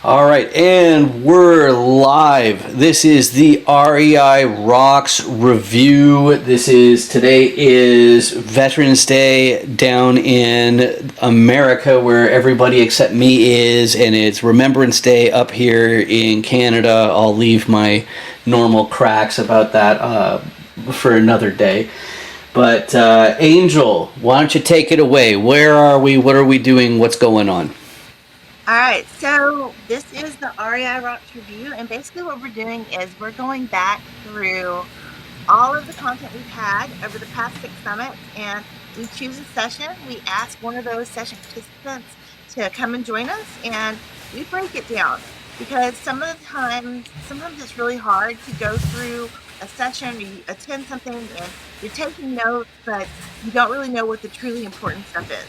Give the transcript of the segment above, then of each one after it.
All right, and we're live. This is the REI Rocks review. Today is Veterans Day down in America, where everybody except me is, and it's Remembrance Day up here in Canada. I'll leave my normal cracks about that for another day. But Angel, why don't you take it away? Where are we? What are we doing? What's going on? All right, so this is the REI Rocks review, and basically what we're doing is we're going back through all of the content we've had over the past 6 summits, and we choose a session. We ask one of those session participants to come and join us, and we break it down because sometimes it's really hard to go through a session or you attend something and you're taking notes, but you don't really know what the truly important stuff is.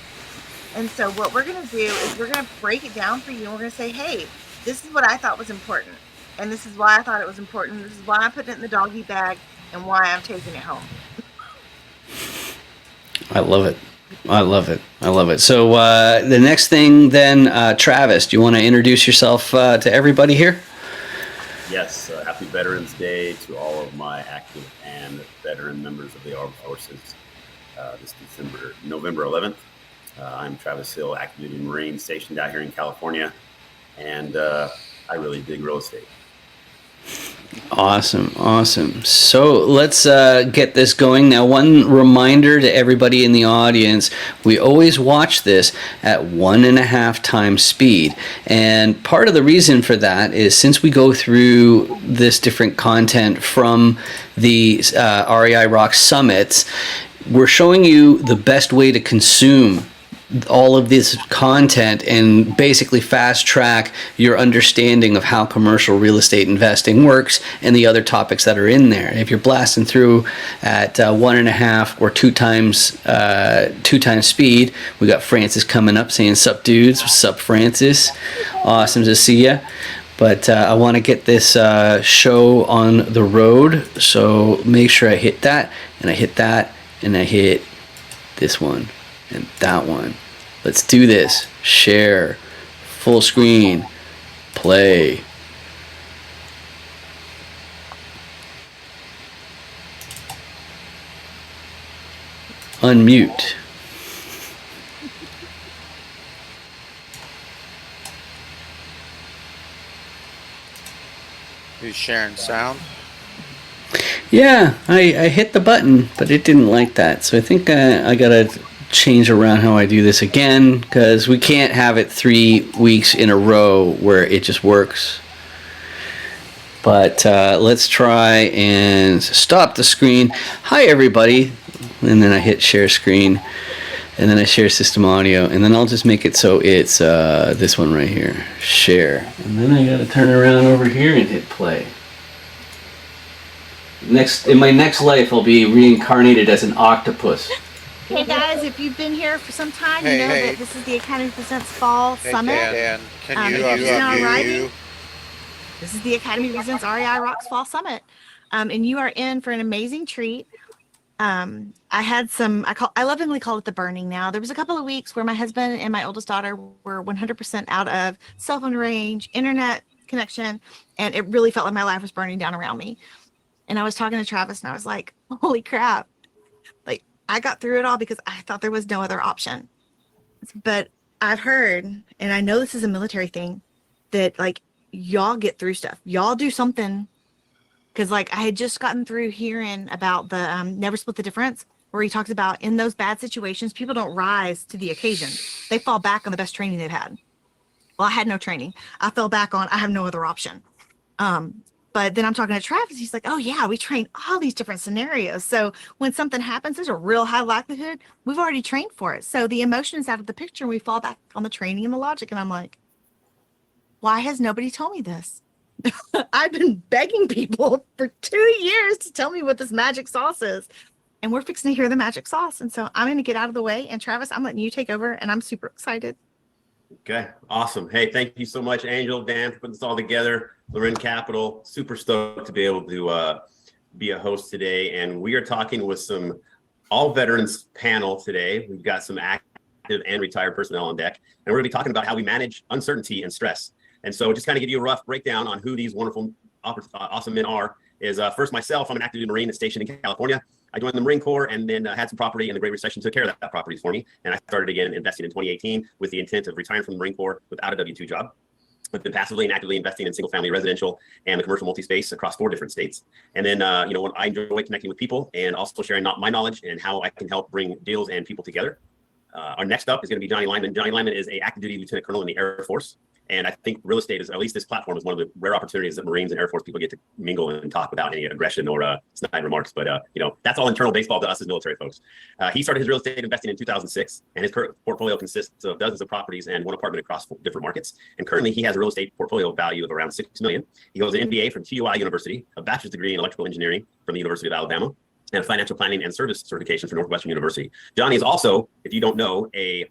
And so what we're going to do is we're going to break it down for you, and we're going to say, hey, this is what I thought was important. And this is why I thought it was important. This is why I'm putting it in the doggy bag and why I'm taking it home. I love it. I love it. I love it. So the next thing then, Travis, do you want to introduce yourself to everybody here? Yes, happy Veterans Day to all of my active and veteran members of the Armed Forces this November 11th. I'm Travis Hill, active duty Marine stationed out here in California, and I really dig real estate. Awesome. So let's get this going. Now, one reminder to everybody in the audience, we always watch this at 1.5 times speed. And part of the reason for that is since we go through this different content from the REI Rock Summits, we're showing you the best way to consume all of this content and basically fast track your understanding of how commercial real estate investing works and the other topics that are in there. If you're blasting through at 1.5 or 2 times speed, we got Francis coming up saying sup dudes, sup Francis, awesome to see ya. But I want to get this show on the road, so make sure I hit that and I hit that and I hit this one and that one. Let's do this. Share. Full screen. Play. Unmute. Who's sharing sound? Yeah, I hit the button, but it didn't like that. So I think I gotta change around how I do this again, because we can't have it 3 weeks in a row where it just works. But let's try and stop the screen. Hi everybody, and then I hit share screen, and then I share system audio, and then I'll just make it so it's this one right here, share, and then I gotta turn around over here and hit play. In my next life, I'll be reincarnated as an octopus. Hey guys, if you've been here for some time, you know that this is the Academy Presents Fall Summit. Dan, can you This is the Academy Presents REI Rocks Fall Summit, and you are in for an amazing treat. I had some. I lovingly call it the burning. Now there was a couple of weeks where my husband and my oldest daughter were 100% out of cell phone range, internet connection, and it really felt like my life was burning down around me. And I was talking to Travis, and I was like, "Holy crap!" Like I got through it all because I thought there was no other option. But I've heard, and I know this is a military thing, that like y'all get through stuff. Y'all do something. Because like I had just gotten through hearing about the Never Split the Difference, where he talks about in those bad situations, people don't rise to the occasion. They fall back on the best training they've had. Well, I had no training. I fell back on, I have no other option. But then I'm talking to Travis. He's like, oh, yeah, we train all these different scenarios. So when something happens, there's a real high likelihood we've already trained for it. So the emotion is out of the picture. And we fall back on the training and the logic. And I'm like, why has nobody told me this? I've been begging people for 2 years to tell me what this magic sauce is. And we're fixing to hear the magic sauce. And so I'm going to get out of the way. And Travis, I'm letting you take over. And I'm super excited. Okay, awesome. Hey, thank you so much, Angel, Dan, for putting this all together. Loren Capital, super stoked to be able to be a host today. And we are talking with some all veterans panel today. We've got some active and retired personnel on deck. And we're going to be talking about how we manage uncertainty and stress. And so just kind of give you a rough breakdown on who these wonderful, awesome men are is first myself, I'm an active duty Marine that's stationed in California. I joined the Marine Corps and then had some property in the Great Recession, took care of that property for me. And I started again investing in 2018 with the intent of retiring from the Marine Corps without a W-2 job. I've been passively and actively investing in single family residential and the commercial multi-space across 4 different states. And then, I enjoy connecting with people and also sharing my knowledge and how I can help bring deals and people together. Our next up is going to be Johnny Lyman. Johnny Lyman is a active duty lieutenant colonel in the Air Force. And I think real estate is, at least this platform, is one of the rare opportunities that Marines and Air Force people get to mingle and talk without any aggression or snide remarks. But, that's all internal baseball to us as military folks. He started his real estate investing in 2006, and his current portfolio consists of dozens of properties and 1 apartment across 4 different markets. And currently, he has a real estate portfolio value of around $6 million. He holds an MBA from TUI University, a bachelor's degree in electrical engineering from the University of Alabama, and a financial planning and service certification from Northwestern University. Johnny is also, if you don't know, a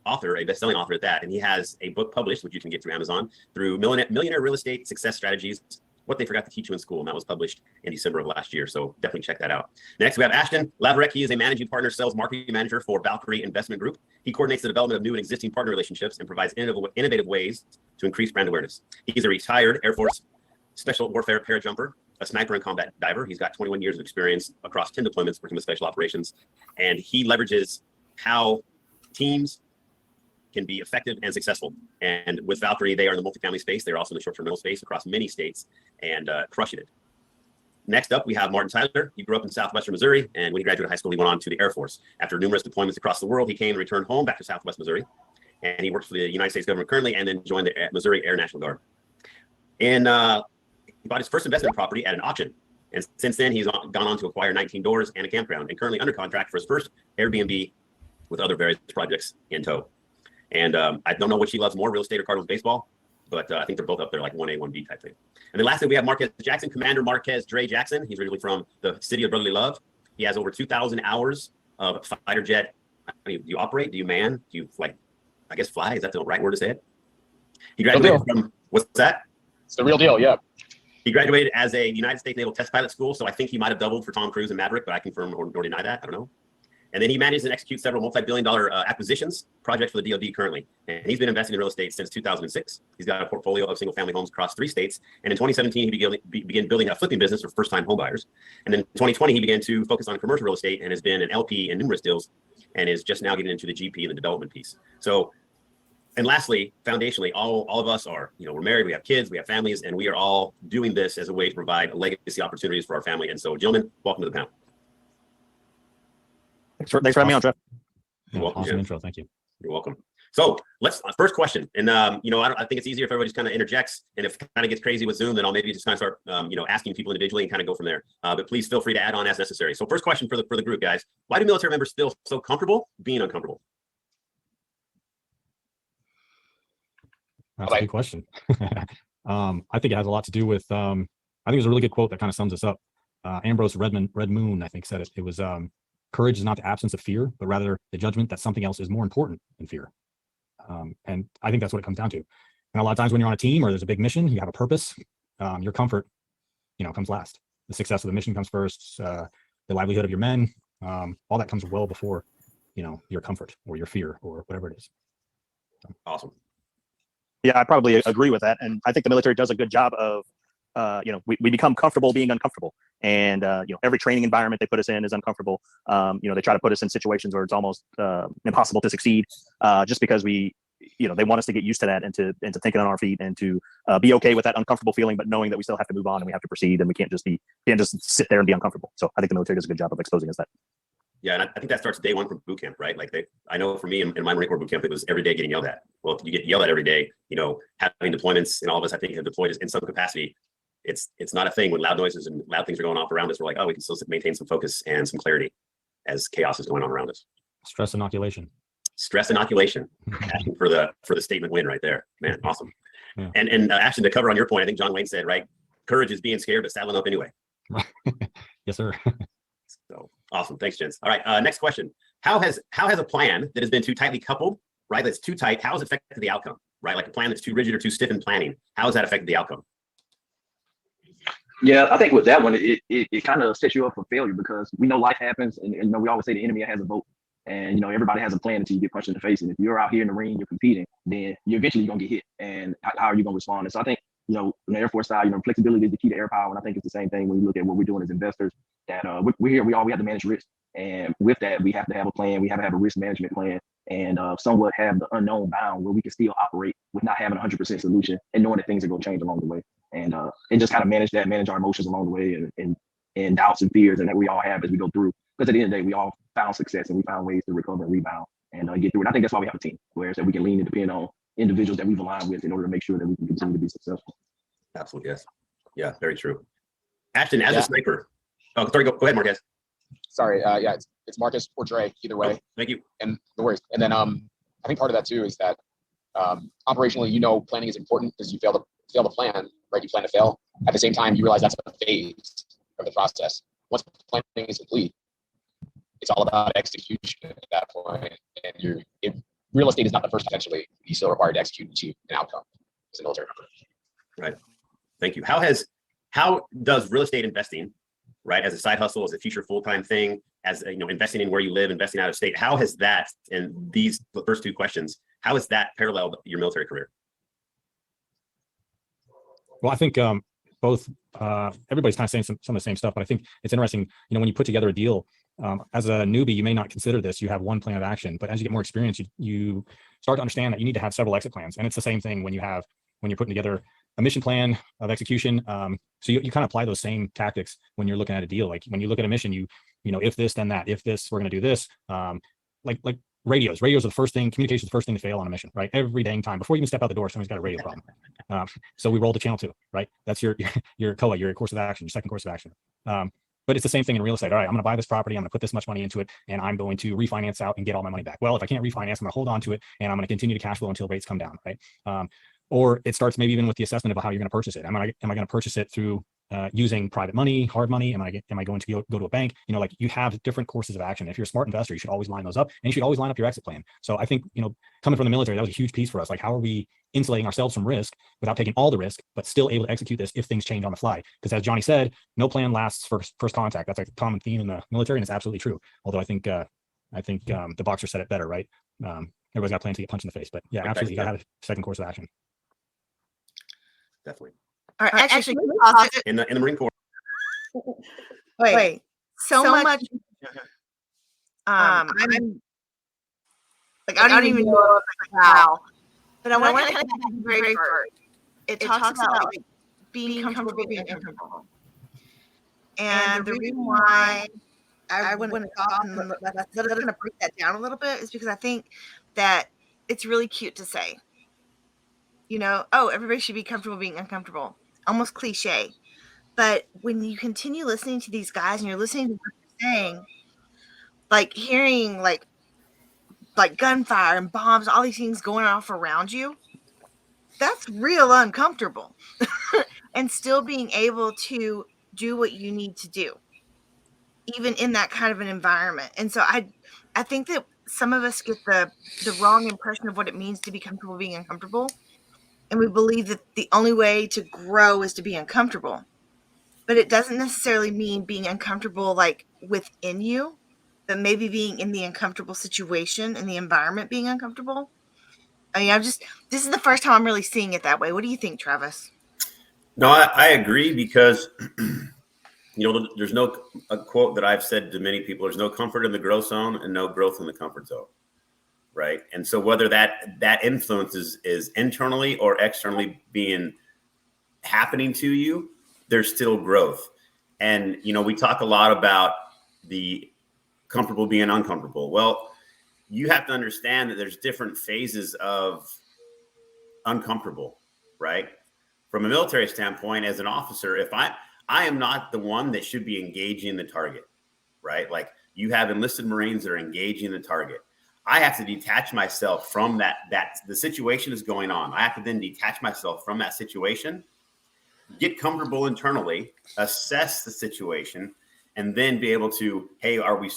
best-selling author at that, and he has a book published, which you can get through Amazon, through Millionaire Real Estate Success Strategies, What They Forgot to Teach You in School, and that was published in December of last year, so definitely check that out. Next, we have Ashton Lavarek. He is a managing partner, sales marketing manager for Valkyrie Investment Group. He coordinates the development of new and existing partner relationships and provides innovative ways to increase brand awareness. He's a retired Air Force Special Warfare parajumper, a sniper and combat diver. He's got 21 years of experience across 10 deployments working with special operations. And he leverages how teams can be effective and successful. And with Valkyrie, they are in the multifamily space. They're also in the short-term rental space across many states and crushing it. Next up, we have Martin Tyler. He grew up in southwestern Missouri. And when he graduated high school, he went on to the Air Force. After numerous deployments across the world, he came and returned home back to southwest Missouri. And he works for the United States government currently and then joined the Missouri Air National Guard. And he bought his first investment property at an auction. And since then, he's gone on to acquire 19 doors and a campground and currently under contract for his first Airbnb with other various projects in tow. And I don't know which he loves more, real estate or Cardinals baseball, but I think they're both up there like 1A, 1B type thing. And then lastly, we have Marquez Jackson, Commander Marquez Dre Jackson. He's originally from the city of brotherly love. He has over 2,000 hours of fighter jet. Do you operate? Do you man? Do you fly? Is that the right word to say it? He graduated from, what's that? It's the real deal, yeah. He graduated as a United States Naval Test Pilot School, so I think he might have doubled for Tom Cruise and Maverick, but I confirm or deny that. I don't know. And then he manages and executes several multi-billion-dollar acquisitions projects for the DoD currently. And he's been investing in real estate since 2006. He's got a portfolio of single-family homes across 3 states. And in 2017, he began building a flipping business for first-time homebuyers. And then in 2020, he began to focus on commercial real estate and has been an LP in numerous deals and is just now getting into the GP and the development piece. So, and lastly, foundationally, all of us are, we're married, we have kids, we have families, and we are all doing this as a way to provide legacy opportunities for our family. And so, gentlemen, welcome to the panel. Thanks for having me on, Jeff. You're welcome, Awesome Jim. intro. Thank you. You're welcome. So let's first question, and I think it's easier if everybody just kind of interjects, and if it kind of gets crazy with Zoom, then I'll maybe just kind of start asking people individually and kind of go from there. But please feel free to add on as necessary. So first question for the group, guys: why do military members feel so comfortable being uncomfortable? That's a good question. I think it has a lot to do with, I think there's a really good quote that kind of sums this up. Ambrose Red Moon, I think, said it. It was, courage is not the absence of fear, but rather the judgment that something else is more important than fear. And I think that's what it comes down to. And a lot of times when you're on a team or there's a big mission, you have a purpose, your comfort, comes last. The success of the mission comes first, the livelihood of your men, all that comes well before, your comfort or your fear or whatever it is. Awesome. Yeah, I probably agree with that. And I think the military does a good job of, we become comfortable being uncomfortable. And, every training environment they put us in is uncomfortable. They try to put us in situations where it's almost impossible to succeed just because they want us to get used to that and to thinking on our feet and to be okay with that uncomfortable feeling, but knowing that we still have to move on and we have to proceed and we can't just sit there and be uncomfortable. So I think the military does a good job of exposing us that. Yeah, and I think that starts day one from boot camp, right? Like I know for me in my Marine Corps boot camp, it was every day getting yelled at. Well, if you get yelled at every day, having deployments, and all of us, I think, have deployed in some capacity. It's not a thing when loud noises and loud things are going off around us. We're like, oh, we can still maintain some focus and some clarity as chaos is going on around us. Stress inoculation. Asking for the statement win right there, man. Awesome. Yeah. And actually, to cover on your point, I think John Wayne said, right, courage is being scared but saddling up anyway. Yes, sir. So awesome. Thanks, gents. All right. Next question. How has a plan that has been too tightly coupled, right? That's too tight. How has it affected the outcome, right? Like a plan that's too rigid or too stiff in planning. How has that affected the outcome? Yeah, I think with that one, it kind of sets you up for failure because we know life happens, and we always say the enemy has a vote, and everybody has a plan until you get punched in the face. And if you're out here in the ring, you're competing, then you're eventually gonna get hit. And how are you gonna respond? And so I think on the Air Force side, flexibility is the key to air power. And I think it's the same thing when you look at what we're doing as investors, that we have to manage risk. And with that, we have to have a plan. We have to have a risk management plan and somewhat have the unknown bound where we can still operate with not having 100% solution and knowing that things are going to change along the way. And just kind of manage our emotions along the way and doubts and fears and that we all have as we go through. Because at the end of the day, we all found success and we found ways to recover and rebound and get through it. I think that's why we have a team, where that we can lean and depend on individuals that we've aligned with in order to make sure that we can continue to be successful. Absolutely, yes. Yeah, very true. Ashton, as a sniper. Oh, sorry, go ahead, Marquez. Sorry, it's Marcus or Dre, either way. Oh, thank you. And no worries. And then I think part of that too is that operationally, planning is important because you fail to plan, right? You plan to fail. At the same time, you realize that's a phase of the process. Once planning is complete, it's all about execution at that point. And real estate is not the first, potentially. You still required to execute and achieve an outcome as a military member. Right. Thank you. How does real estate investing, right, as a side hustle, as a future full-time thing, as investing in where you live, investing out of state, how has that, and the first two questions, how has that paralleled your military career? Well, I think both everybody's kind of saying some of the same stuff, but I think it's interesting, when you put together a deal, as a newbie, you may not consider this, you have one plan of action, but as you get more experience, you start to understand that you need to have several exit plans. And it's the same thing when you're putting together a mission plan of execution. So you kind of apply those same tactics when you're looking at a deal. Like when you look at a mission, you if this, then that, if this, we're going to do this. Like radios are the first thing, communication is the first thing to fail on a mission, right? Every dang time before you even step out the door, somebody's got a radio problem. So we roll to channel 2, right? That's your COA, your course of action, your second course of action. But it's the same thing in real estate. All right, I'm going to buy this property. I'm going to put this much money into it, and I'm going to refinance out and get all my money back. Well, if I can't refinance, I'm going to hold on to it, and I'm going to continue to cash flow until rates come down, right? Or it starts maybe even with the assessment of how you're going to purchase it. Am I going to purchase it through using private money, hard money? Am I going to go to a bank? Like you have different courses of action. If you're a smart investor, you should always line those up, and you should always line up your exit plan. So I think, coming from the military, that was a huge piece for us. Like, how are we insulating ourselves from risk without taking all the risk, but still able to execute this if things change on the fly? Because as Johnny said, no plan lasts first contact. That's a common theme in the military, and it's absolutely true. Although I think the boxer said it better, right? Everybody's got a plan to get punched in the face, but yeah, absolutely, you got to have a second course of action. Definitely. All right, actually, can we pause it? In the Marine Corps. Wait, so much. I'm like, I don't even know how, but I want to kind of get very first. It talks about like being comfortable being uncomfortable, and the reason why I want to talk and let's break that down a little bit is because I think that it's really cute to say, oh, everybody should be comfortable being uncomfortable. Almost cliche. But when you continue listening to these guys and you're listening to what they're saying, like hearing like gunfire and bombs, all these things going off around you, that's real uncomfortable. And still being able to do what you need to do, even in that kind of an environment. And so I think that some of us get the wrong impression of what it means to be comfortable being uncomfortable. And we believe that the only way to grow is to be uncomfortable. But it doesn't necessarily mean being uncomfortable like within you, but maybe being in the uncomfortable situation and the environment being uncomfortable. I mean, this is the first time I'm really seeing it that way. What do you think, Travis? No, I agree because, there's a quote that I've said to many people, there's no comfort in the growth zone and no growth in the comfort zone. Right. And so whether that influence is internally or externally happening to you, there's still growth. And, we talk a lot about the comfortable being uncomfortable. Well, you have to understand that there's different phases of uncomfortable, right? From a military standpoint, as an officer, if I am not the one that should be engaging the target, right? Like you have enlisted Marines that are engaging the target. I have to detach myself from that the situation is going on. I have to then detach myself from that situation, get comfortable internally, assess the situation, and then be able to, hey, are we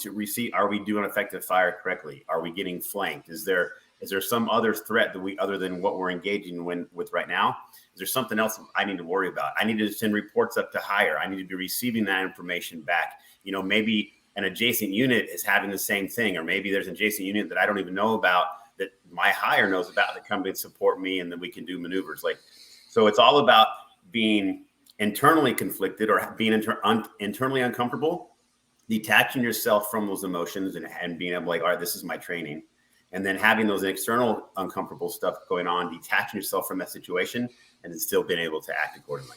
doing effective fire correctly? Are we getting flanked? Is there some other threat other than what we're engaging with right now? Is there something else I need to worry about? I need to send reports up to higher. I need to be receiving that information back. Maybe an adjacent unit is having the same thing, or maybe there's an adjacent unit that I don't even know about that my higher knows about that come and support me, and then we can do maneuvers. So it's all about being internally conflicted or being internally uncomfortable, detaching yourself from those emotions and being able, like, all right, this is my training. And then having those external uncomfortable stuff going on, detaching yourself from that situation and still being able to act accordingly.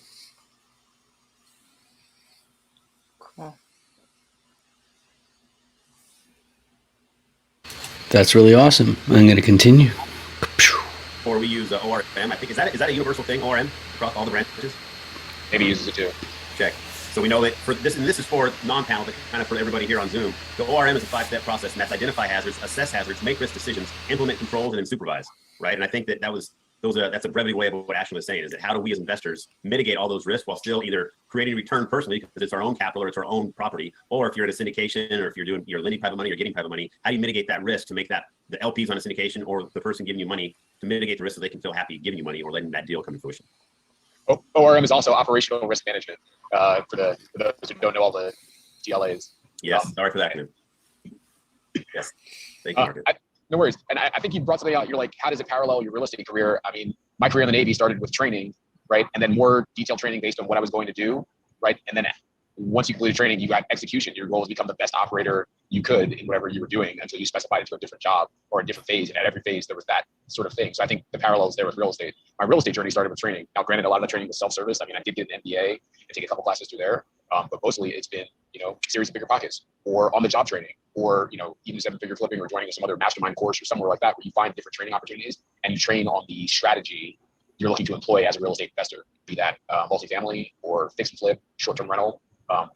Cool. That's really awesome. I'm going to continue. Or we use ORM. I think is that a universal thing? ORM across all the branches. Maybe uses it too. Check. So we know that for this, and this is for non-panel, but kind of for everybody here on Zoom. The ORM is a 5-step process, and that's identify hazards, assess hazards, make risk decisions, implement controls, and then supervise. Right. And I think that's a brevity way of what Ashley was saying, is that how do we as investors mitigate all those risks while still either creating return personally because it's our own capital or it's our own property, or if you're in a syndication or if you're lending private money or getting private money, how do you mitigate that risk to make that the LPs on a syndication or the person giving you money to mitigate the risk so they can feel happy giving you money or letting that deal come to fruition? ORM is also operational risk management for those who don't know all the DLAs. Yes, sorry for that. Yes, thank you, Marcus. No worries. And I think you brought something out. You're like, how does it parallel your real estate career? I mean, my career in the Navy started with training, right? And then more detailed training based on what I was going to do, right? And then once you completed training, you got execution. Your goal is to become the best operator you could in whatever you were doing until you specified it to a different job or a different phase. And at every phase, there was that sort of thing. So I think the parallels there with real estate. My real estate journey started with training. Now, granted, a lot of the training was self-service. I mean, I did get an MBA and take a couple classes through there. But mostly it's been, a series of bigger pockets or on the job training or, even 7-figure flipping or joining some other mastermind course or somewhere like that where you find different training opportunities and you train on the strategy you're looking to employ as a real estate investor, be that multifamily or fix and flip, short-term rental.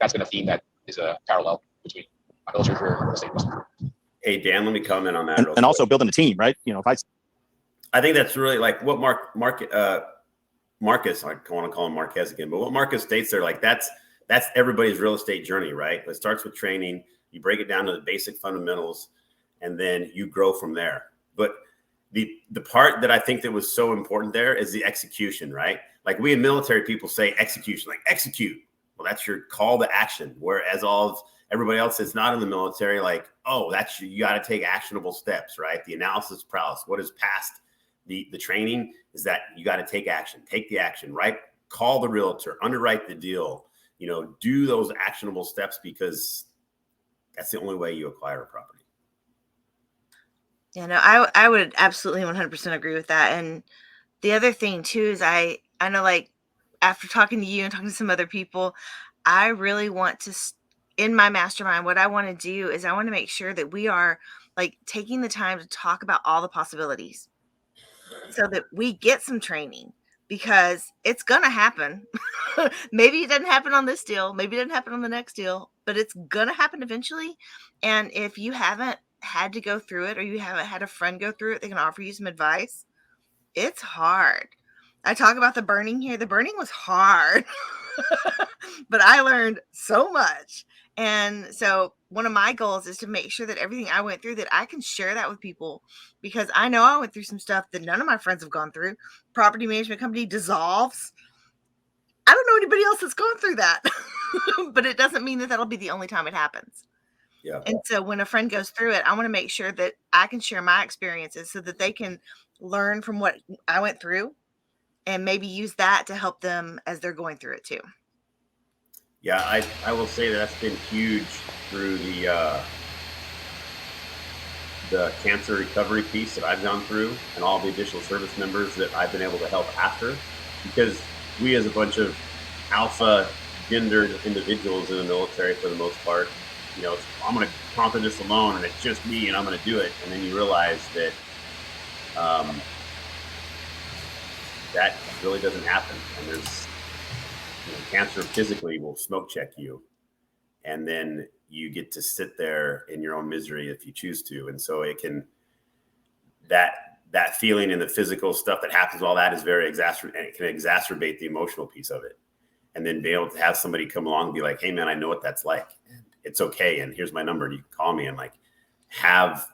That's been a theme that is a parallel between my military career and real estate investment. Hey, Dan, let me comment on that. And also building a team, right? I think that's really like what Marcus, I want to call him Marquez again, but what Marcus states there, like that's everybody's real estate journey, right? It starts with training, you break it down to the basic fundamentals, and then you grow from there. But the part that I think that was so important there is the execution, right? Like we in military people say execution, like execute. Well, that's your call to action. Whereas everybody else that's not in the military, like, oh, you got to take actionable steps, right? The analysis prowess. What is past the training is that you got to take action, take the action, right? Call the realtor, underwrite the deal, do those actionable steps because that's the only way you acquire a property. Yeah, no, I would absolutely 100% agree with that. And the other thing too is I know, like, after talking to you and talking to some other people, I really want to, in my mastermind, what I want to do is I want to make sure that we are like taking the time to talk about all the possibilities so that we get some training because it's going to happen. Maybe it doesn't happen on this deal. Maybe it doesn't happen on the next deal, but it's going to happen eventually. And if you haven't had to go through it or you haven't had a friend go through it, they can offer you some advice. It's hard. I talk about the burning here. The burning was hard, but I learned so much. And so one of my goals is to make sure that everything I went through, that I can share that with people because I know I went through some stuff that none of my friends have gone through. Property management company dissolves. I don't know anybody else that's gone through that, but it doesn't mean that that'll be the only time it happens. Yeah. And so when a friend goes through it, I want to make sure that I can share my experiences so that they can learn from what I went through and maybe use that to help them as they're going through it too. Yeah, I will say that's been huge through the cancer recovery piece that I've gone through and all the additional service members that I've been able to help after, because we as a bunch of alpha gendered individuals in the military for the most part, I'm going to conquer this alone and it's just me and I'm going to do it. And then you realize that that really doesn't happen. And there's cancer physically will smoke check you. And then you get to sit there in your own misery if you choose to. And so it can, that feeling and the physical stuff that happens, all that is very and it can exacerbate the emotional piece of it. And then be able to have somebody come along and be like, hey man, I know what that's like. It's okay. And here's my number. And you can call me and like have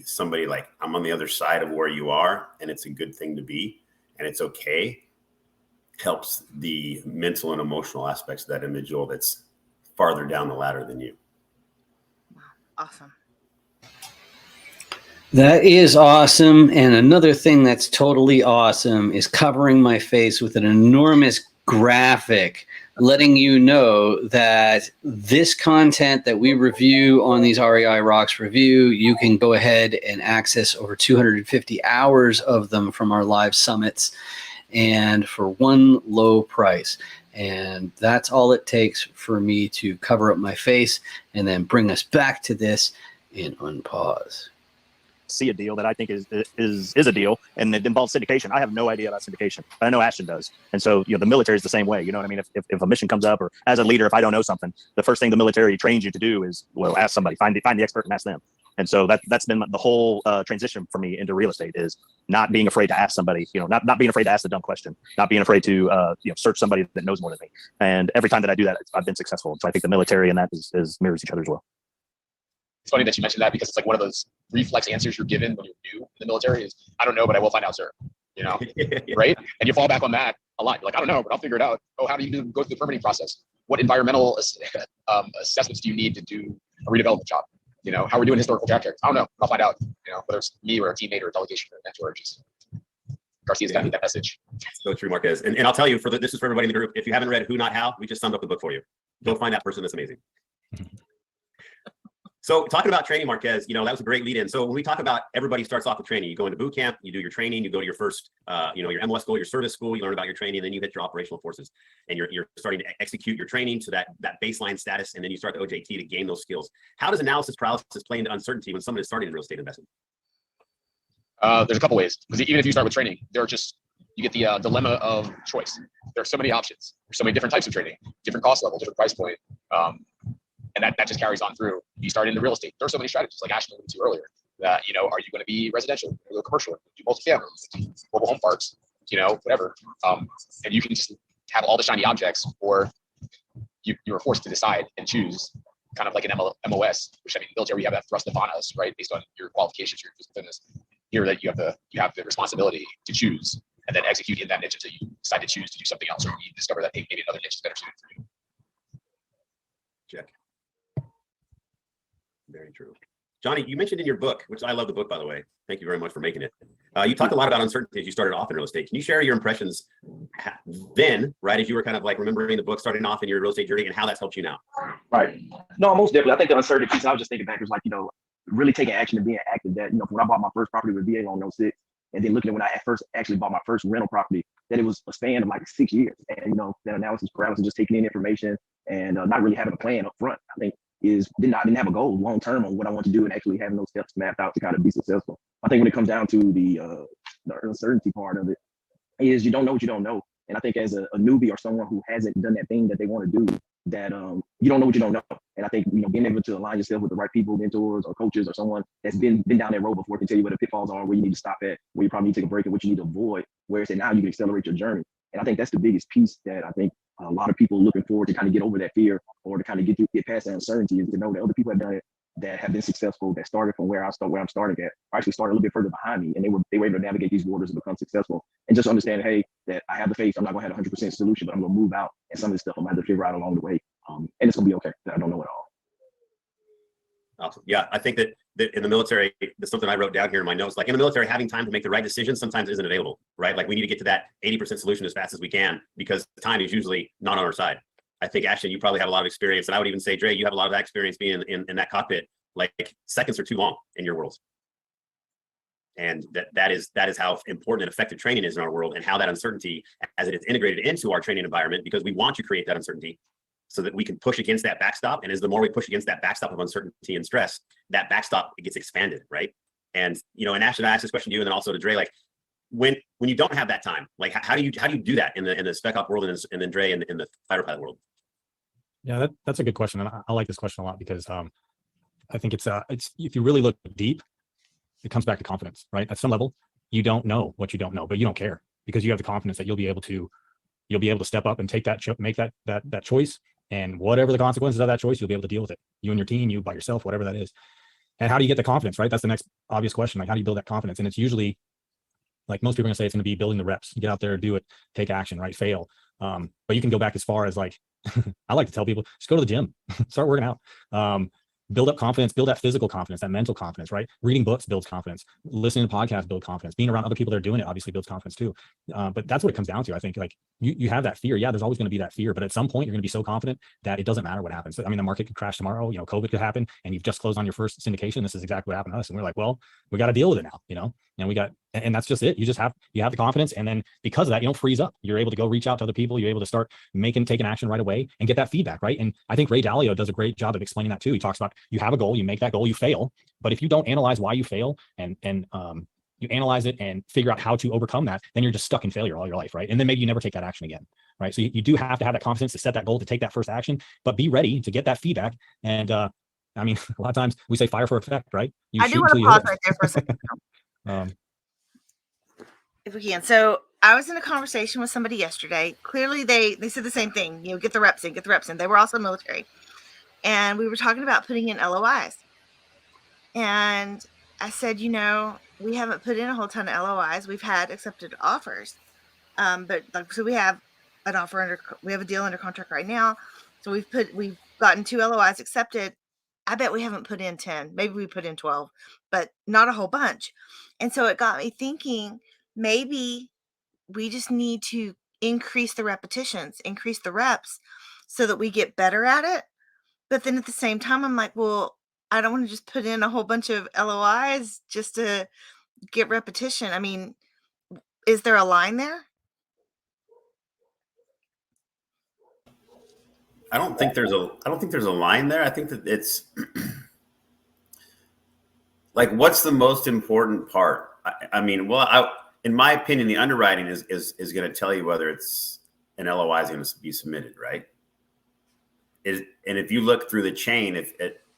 somebody like, I'm on the other side of where you are and it's a good thing to be. And it's okay. Helps the mental and emotional aspects of that individual that's farther down the ladder than you. Wow. Awesome. That is awesome. And another thing that's totally awesome is covering my face with an enormous graphic letting you know that this content that we review on these REI Rocks review, you can go ahead and access over 250 hours of them from our live summits, and for one low price. And that's all it takes for me to cover up my face and then bring us back to this and unpause. See a deal that I think is a deal, and it involves syndication. I have no idea about syndication, but I know Ashton does. And so, the military is the same way. You know what I mean? If a mission comes up, or as a leader, if I don't know something, the first thing the military trains you to do is, well, ask somebody, find the expert and ask them. And so that's been the whole transition for me into real estate, is not being afraid to ask somebody, not being afraid to ask the dumb question, not being afraid to search somebody that knows more than me. And every time that I do that, I've been successful. So I think the military and that is mirrors each other as well. It's funny that you mentioned that, because it's like one of those reflex answers you're given when you're new in the military is, I don't know, but I will find out, sir. Right? And you fall back on that a lot. You're like, I don't know, but I'll figure it out. Oh, how do you go through the permitting process? What environmental assessments do you need to do a redevelopment job? How are we doing historical track records? I don't know. I'll find out. Whether it's me or a teammate or a delegation or a mentor, just Garcia's got me that message. So true, Marquez. And I'll tell you, this is for everybody in the group. If you haven't read Who Not How, we just summed up the book for you. Go find that person. That's amazing. So talking about training, Marquez, that was a great lead in. So when we talk about everybody starts off with training, you go into boot camp, you do your training, you go to your first, your MLS school, your service school, you learn about your training, and then you hit your operational forces, and you're starting to execute your training to that baseline status, and then you start the OJT to gain those skills. How does analysis paralysis play into uncertainty when someone is starting in real estate investing? There's a couple ways, because even if you start with training, you get the dilemma of choice. There are so many options. There's so many different types of training, different cost level, different price point. And that just carries on through. You start into real estate. There are so many strategies, like Ashton alluded to earlier, that, are you going to be residential, go commercial, do multifamily, mobile home parks, whatever. And you can just have all the shiny objects, or you're forced to decide and choose, kind of like an MOS, which, I mean, military, you have that thrust upon us, right? Based on your qualifications, your physical fitness. Here, that you have the responsibility to choose and then execute in that niche until you decide to choose to do something else, or you discover that maybe another niche is better suited for you. Check. Very true. Johnny, you mentioned in your book, which I love the book, by the way. Thank you very much for making it. You talked a lot about uncertainty as you started off in real estate. Can you share your impressions then, right, as you were kind of like remembering the book, starting off in your real estate journey, and how that's helped you now? Right. No, most definitely. I think the uncertainty piece, I was just thinking back, was like, really taking action and being active. That, when I bought my first property with VA loan in 06, and then looking at when I first actually bought my first rental property, that it was a span of like 6 years. And, that analysis paralysis, just taking in information and not really having a plan up front, I think didn't have a goal long term on what I want to do, and actually having those steps mapped out to kind of be successful. I think when it comes down to the uncertainty part of it, is you don't know what you don't know. And I think as a newbie or someone who hasn't done that thing that they want to do, that you don't know what you don't know. And I think being able to align yourself with the right people, mentors or coaches, or someone that's been down that road before, can tell you where the pitfalls are, where you need to stop at, where you probably need to take a break, and what you need to avoid, where it's now you can accelerate your journey. And I think that's the biggest piece that I think a lot of people looking forward to kind of get over that fear, or to kind of get past that uncertainty, is to know that other people have done it, that have been successful, that started from where I'm starting at, or actually started a little bit further behind me, and they were able to navigate these waters and become successful. And just understand, hey, that I have the faith. I'm not going to have a 100% solution, but I'm going to move out, and some of this stuff I'm going to have to figure out along the way. And it's going to be okay. That I don't know it all. Awesome. Yeah, I think that in the military, that's something I wrote down here in my notes. Like, in the military, having time to make the right decision sometimes isn't available, right? Like, we need to get to that 80% solution as fast as we can, because time is usually not on our side. I think, Ashton, you probably have a lot of experience, and I would even say, Dre, you have a lot of experience being in that cockpit. Like, seconds are too long in your world. And that is how important and effective training is in our world, and how that uncertainty, as it is integrated into our training environment, because we want to create that uncertainty so that we can push against that backstop. And as the more we push against that backstop of uncertainty and stress, that backstop, it gets expanded, right? And, and Ashton, I asked this question to you, and then also to Dre, like, when you don't have that time, like, how do you do that in the spec op world, and then Dre in the fighter pilot world? Yeah, that's a good question. And I like this question a lot, because I think it's if you really look deep, it comes back to confidence, right? At some level, you don't know what you don't know, but you don't care, because you have the confidence that you'll be able to step up and take that make that choice, and whatever the consequences of that choice, you'll be able to deal with it. You and your team, you by yourself, whatever that is. And how do you get the confidence, right? That's the next obvious question. Like, how do you build that confidence? And it's usually, like most people are gonna say, it's gonna be building the reps. You get out there, do it, take action, right? Fail. But you can go back as far as, like, I like to tell people, just go to the gym, start working out. build up confidence, build that physical confidence, that mental confidence, right? Reading books builds confidence. Listening to podcasts builds confidence. Being around other people that are doing it obviously builds confidence too. But that's what it comes down to. I think like you have that fear. Yeah, there's always going to be that fear, but at some point you're going to be so confident that it doesn't matter what happens. I mean, the market could crash tomorrow, COVID could happen, and you've just closed on your first syndication. This is exactly what happened to us. And we're like, well, we got to deal with it now, and that's just it. You have the confidence. And then because of that, you don't freeze up. You're able to go reach out to other people. You're able to start taking action right away and get that feedback, right? And I think Ray Dalio does a great job of explaining that too. He talks about you have a goal, you make that goal, you fail. But if you don't analyze why you fail and you analyze it and figure out how to overcome that, then you're just stuck in failure all your life, right? And then maybe you never take that action again, right? So you do have to have that confidence to set that goal, to take that first action, but be ready to get that feedback. And I mean, a lot of times we say fire for effect, right? I do want to pause right there for a second. If we can. So I was in a conversation with somebody yesterday. Clearly they said the same thing, get the reps in. They were also military. And we were talking about putting in LOIs. And I said, we haven't put in a whole ton of LOIs. We've had accepted offers. But so we have we have a deal under contract right now. So we've gotten 2 LOIs accepted. I bet we haven't put in 10. Maybe we put in 12, but not a whole bunch. And so it got me thinking, maybe we just need to increase the repetitions, increase the reps so that we get better at it. But then at the same time, I'm like, well, I don't want to just put in a whole bunch of LOIs just to get repetition. I mean, is there a line there? I don't think there's a line there. I think that it's like, what's the most important part? I mean, in my opinion, the underwriting is going to tell you whether it's an LOI is going to be submitted, right? And if you look through the chain,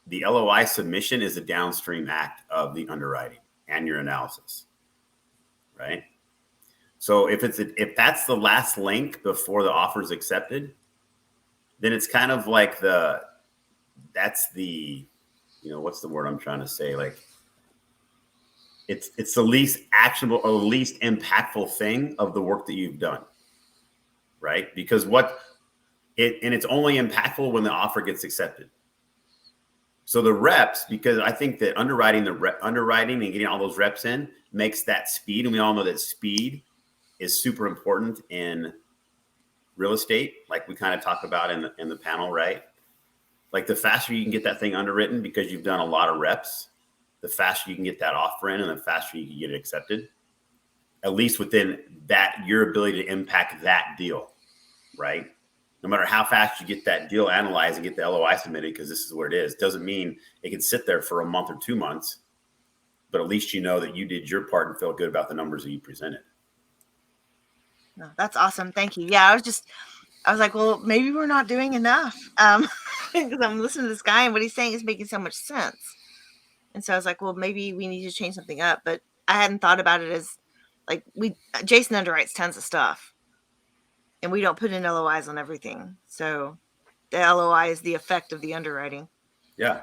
the LOI submission is a downstream act of the underwriting and your analysis, right? So if that's the last link before the offer is accepted, then it's kind of like that's the, what's the word I'm trying to say? Like, it's the least actionable or the least impactful thing of the work that you've done, right? Because it's only impactful when the offer gets accepted. So the reps, because I think that underwriting and getting all those reps in makes that speed, and we all know that speed is super important in real estate, like we kind of talk about in the panel, right? Like the faster you can get that thing underwritten because you've done a lot of reps, the faster you can get that offer in, and the faster you can get it accepted, at least within that, your ability to impact that deal, right? No matter how fast you get that deal analyzed and get the LOI submitted, because this is where it is, doesn't mean it can sit there for a month or 2 months, but at least you know that you did your part and feel good about the numbers that you presented. No, that's awesome. Thank you. Yeah, I was like, well, maybe we're not doing enough. Because I'm listening to this guy and what he's saying is making so much sense. And so I was like, well, maybe we need to change something up. But I hadn't thought about it as like Jason underwrites tons of stuff and we don't put in LOIs on everything. So the LOI is the effect of the underwriting. Yeah.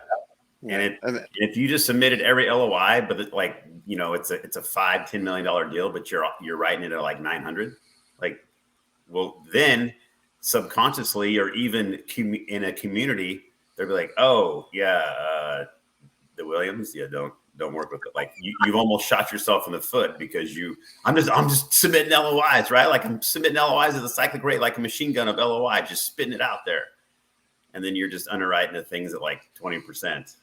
And if you just submitted every LOI, but it's a $5-10 million deal, but you're writing it at like 900, like, well, then subconsciously, or even in a community, they'll be like, oh yeah, the Williams, yeah, don't work with it. Like you've almost shot yourself in the foot because I'm just submitting LOIs, right? Like I'm submitting LOIs at the cyclic rate, like a machine gun of LOI, just spitting it out there. And then you're just underwriting the things at like 20%.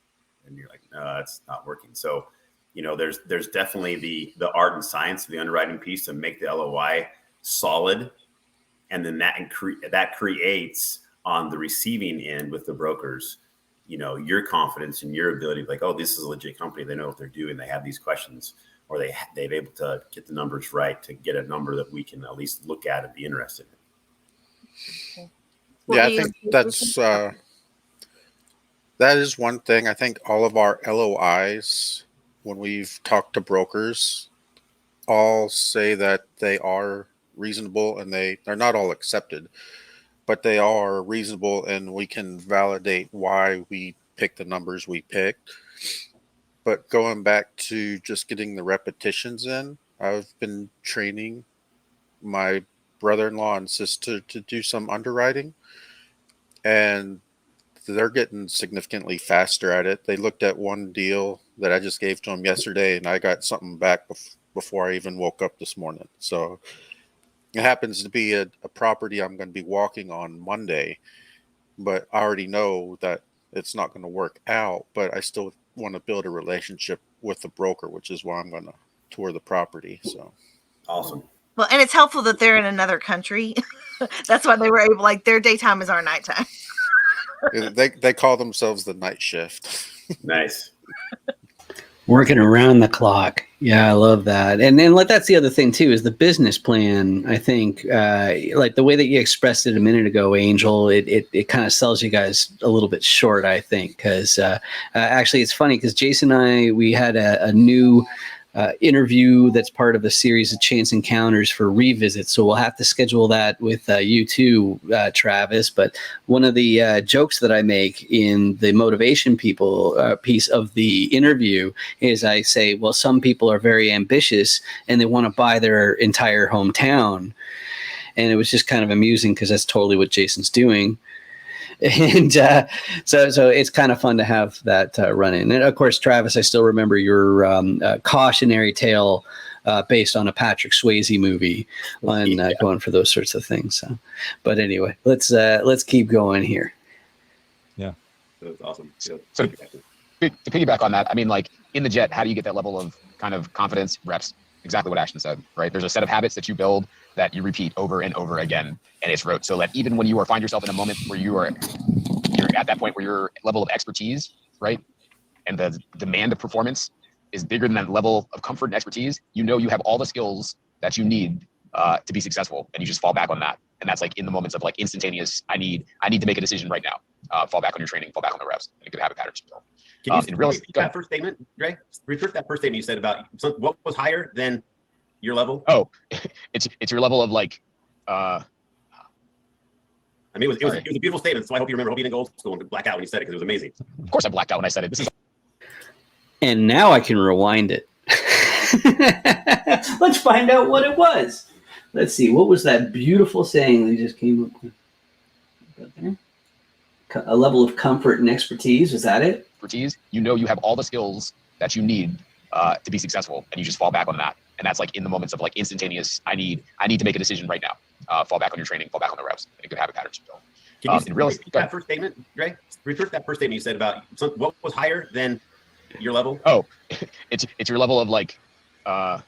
And you're like, no, it's not working. So, there's definitely the art and science of the underwriting piece to make the LOI solid. And then that creates on the receiving end with the brokers, your confidence and your ability, like, oh, this is a legit company. They know what they're doing. They have these questions, or they've able to get the numbers right to get a number that we can at least look at and be interested in. Okay. Yeah, I think that is one thing. I think all of our LOIs, when we've talked to brokers, all say that they are reasonable, and they're not all accepted, but they are reasonable, and we can validate why we picked the numbers we picked. But going back to just getting the repetitions in, I've been training my brother-in-law and sister to do some underwriting, and they're getting significantly faster at it. They looked at one deal that I just gave to them yesterday, and I got something back before I even woke up this morning. So it happens to be a property I'm going to be walking on Monday, but I already know that it's not going to work out, but I still want to build a relationship with the broker, which is why I'm going to tour the property. So Awesome. Well, and it's helpful that they're in another country. That's why they were able, like, their daytime is our nighttime. they call themselves the night shift. Nice. Working around the clock. Yeah, I love that. And then like that's the other thing too is the business plan. I think like the way that you expressed it a minute ago, Angel, it kind of sells you guys a little bit short, I think, because actually it's funny because Jason and I we had a new interview that's part of a series of Chance Encounters for Revisit. So we'll have to schedule that with you too, Travis. But one of the jokes that I make in the motivation people piece of the interview is I say, well, some people are very ambitious and they want to buy their entire hometown. And it was just kind of amusing because that's totally what Jason's doing. And so it's kind of fun to have that run in. And of course, Travis, I still remember your cautionary tale based on a Patrick Swayze movie on going for those sorts of things. So, but anyway, let's keep going here. Yeah, That's awesome. Yeah. So to piggyback on that, I mean, like in the jet, how do you get that level of kind of confidence? Reps. Exactly what Ashton said, right? There's a set of habits that you build that you repeat over and over again, and it's rote. So that even when you find yourself in a moment where you're at that point where your level of expertise, right, and the demand of performance is bigger than that level of comfort and expertise, you know you have all the skills that you need to be successful, and you just fall back on that. And that's like in the moments of like instantaneous, I need to make a decision right now. Fall back on your training, fall back on the reps, and good habit patterns. Can you repeat that first statement, Dre? Repeat that first statement you said about what was higher than your level? Oh, it's your level of like. I mean, it was a beautiful statement. So I hope you remember. Hope you didn't go old school and black out when you said it because it was amazing. Of course, I blacked out when I said it. This is. And now I can rewind it. Let's find out what it was. Let's see. What was that beautiful saying that just came up with? A level of comfort and expertise. Was that it? Expertise. You know you have all the skills that you need to be successful, and you just fall back on that. And that's like in the moments of like instantaneous, I need to make a decision right now. Fall back on your training, fall back on the reps, and good habit patterns. Can you repeat that first statement, Dre? Repeat that first statement you said about what was higher than your level? Oh, it's your level of like. I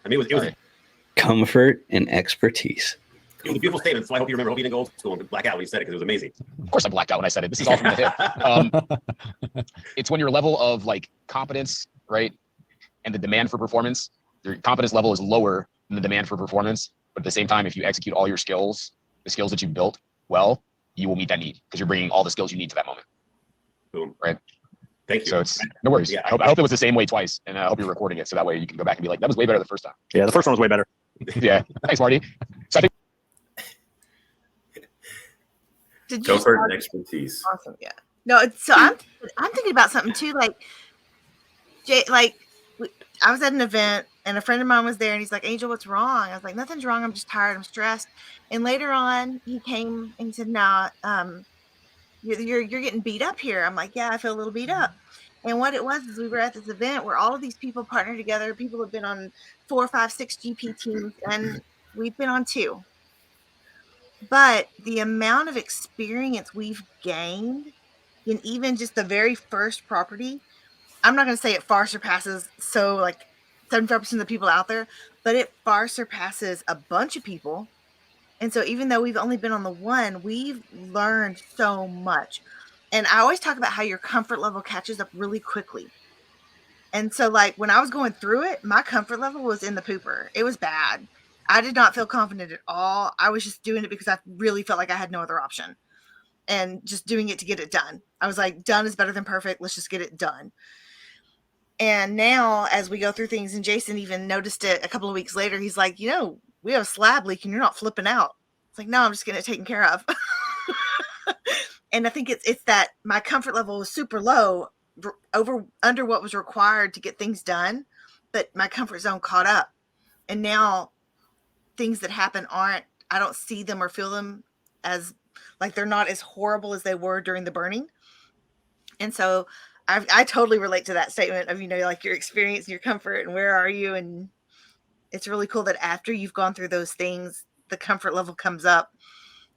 mean, it was comfort and expertise. It was a beautiful statement. So I hope you remember. Hope you didn't go old school and black out when you said it because it was amazing. Of course, I blacked out when I said it. This is all from the hip. It's when your level of like competence, right, and the demand for performance, your confidence level is lower than the demand for performance. But at the same time, if you execute all your skills, the skills that you've built well, you will meet that need because you're bringing all the skills you need to that moment. Boom. Right. Thank you. So it's no worries. Yeah, I hope it was the same way twice, and I hope you're recording it so that way you can go back and be like, that was way better the first time. Yeah, the first one was way better. Yeah. Thanks, Marty. So I think Comfort and expertise. Awesome. Yeah. No, so I'm thinking about something too. Like, I was at an event and a friend of mine was there and he's like, Angel, what's wrong? I was like, nothing's wrong. I'm just tired. I'm stressed. And later on he came and he said, nah, you're getting beat up here. I'm like, yeah, I feel a little beat up. And what it was is we were at this event where all of these people partnered together. People have been on 4, 5, 6 GP teams and we've been on 2. But the amount of experience we've gained in even just the very first property, I'm not going to say it far surpasses like 75% of the people out there, but it far surpasses a bunch of people. And so even though we've only been on the one, we've learned so much. And I always talk about how your comfort level catches up really quickly. And so like when I was going through it, my comfort level was in the pooper. It was bad. I did not feel confident at all. I was just doing it because I really felt like I had no other option and just doing it to get it done. I was like, done is better than perfect. Let's just get it done. And now as we go through things, and Jason even noticed it a couple of weeks later, he's like, we have a slab leak and you're not flipping out. It's like, no, I'm just getting it taken care of. And I think it's that my comfort level was super low under what was required to get things done, but my comfort zone caught up. And now things that happen I don't see them or feel them as Like they're not as horrible as they were during the burning. And so I totally relate to that statement of, like your experience and your comfort and where are you? And it's really cool that after you've gone through those things, the comfort level comes up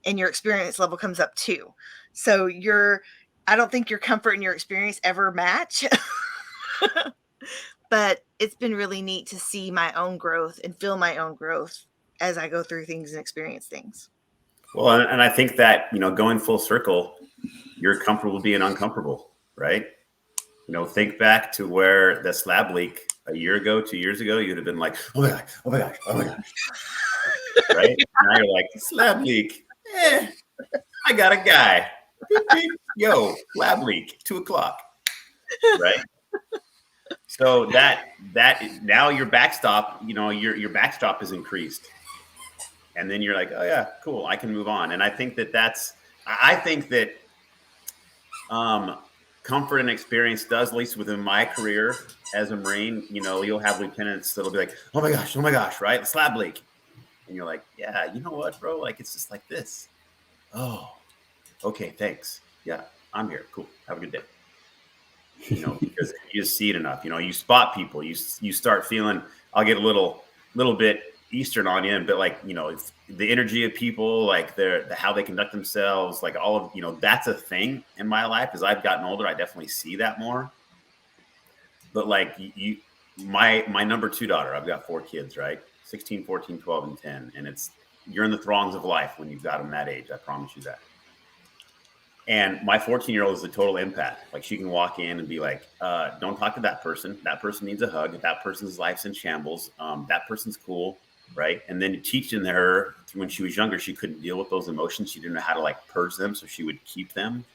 and your experience level comes up too. So I don't think your comfort and your experience ever match, but it's been really neat to see my own growth and feel my own growth as I go through things and experience things. Well, and I think that, going full circle, you're comfortable being uncomfortable, right? Think back to where the slab leak a year ago, 2 years ago, you'd have been like, oh my gosh, oh my gosh, oh my gosh. Right? Now you're like, slab leak. I got a guy. Beep, beep. Yo, slab leak, 2:00. Right? So that now your backstop, your backstop is increased. And then you're like, oh yeah, cool, I can move on. And I think I think that comfort and experience does, at least within my career as a Marine, you'll have lieutenants that'll be like, oh my gosh, right? Slab leak. And you're like, yeah, you know what, bro? Like, it's just like this. Oh, okay, thanks. Yeah, I'm here. Cool. Have a good day. Because you just see it enough. You spot people. You start feeling, I'll get a little bit Eastern on you, but like, it's the energy of people, like how they conduct themselves, like all of, that's a thing in my life. As I've gotten older, I definitely see that more. But like my number 2 daughter, I've got 4 kids, right? 16, 14, 12, and 10. And you're in the throngs of life when you've got them that age. I promise you that. And my 14-year-old is a total empath. Like she can walk in and be like, don't talk to that person. That person needs a hug. That person's life's in shambles. That person's cool. Right. And then teaching her when she was younger, she couldn't deal with those emotions. She didn't know how to like purge them. So she would keep them.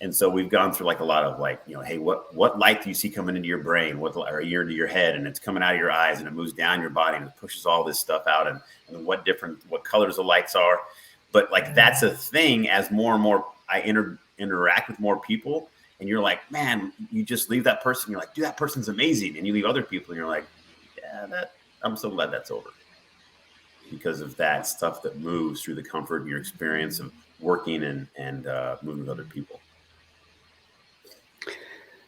And so we've gone through like a lot of like, hey, what light do you see coming into your brain? Or into your head, and it's coming out of your eyes and it moves down your body and it pushes all this stuff out, and what colors the lights are. But like, that's a thing. As more and more I interact with more people, and you're like, man, you just leave that person. You're like, dude, that person's amazing. And you leave other people and you're like, yeah, I'm so glad that's over, because of that stuff that moves through the comfort of your experience of working and moving with other people.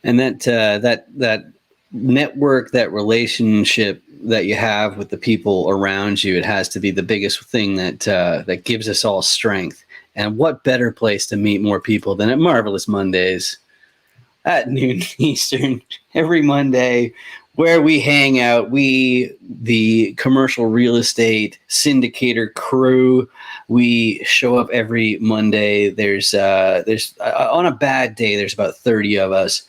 And that network, that relationship that you have with the people around you, it has to be the biggest thing that gives us all strength. And what better place to meet more people than at Marvelous Mondays at noon Eastern every Monday, where we hang out. The commercial real estate syndicator crew, we show up every Monday. There's on a bad day, there's about 30 of us.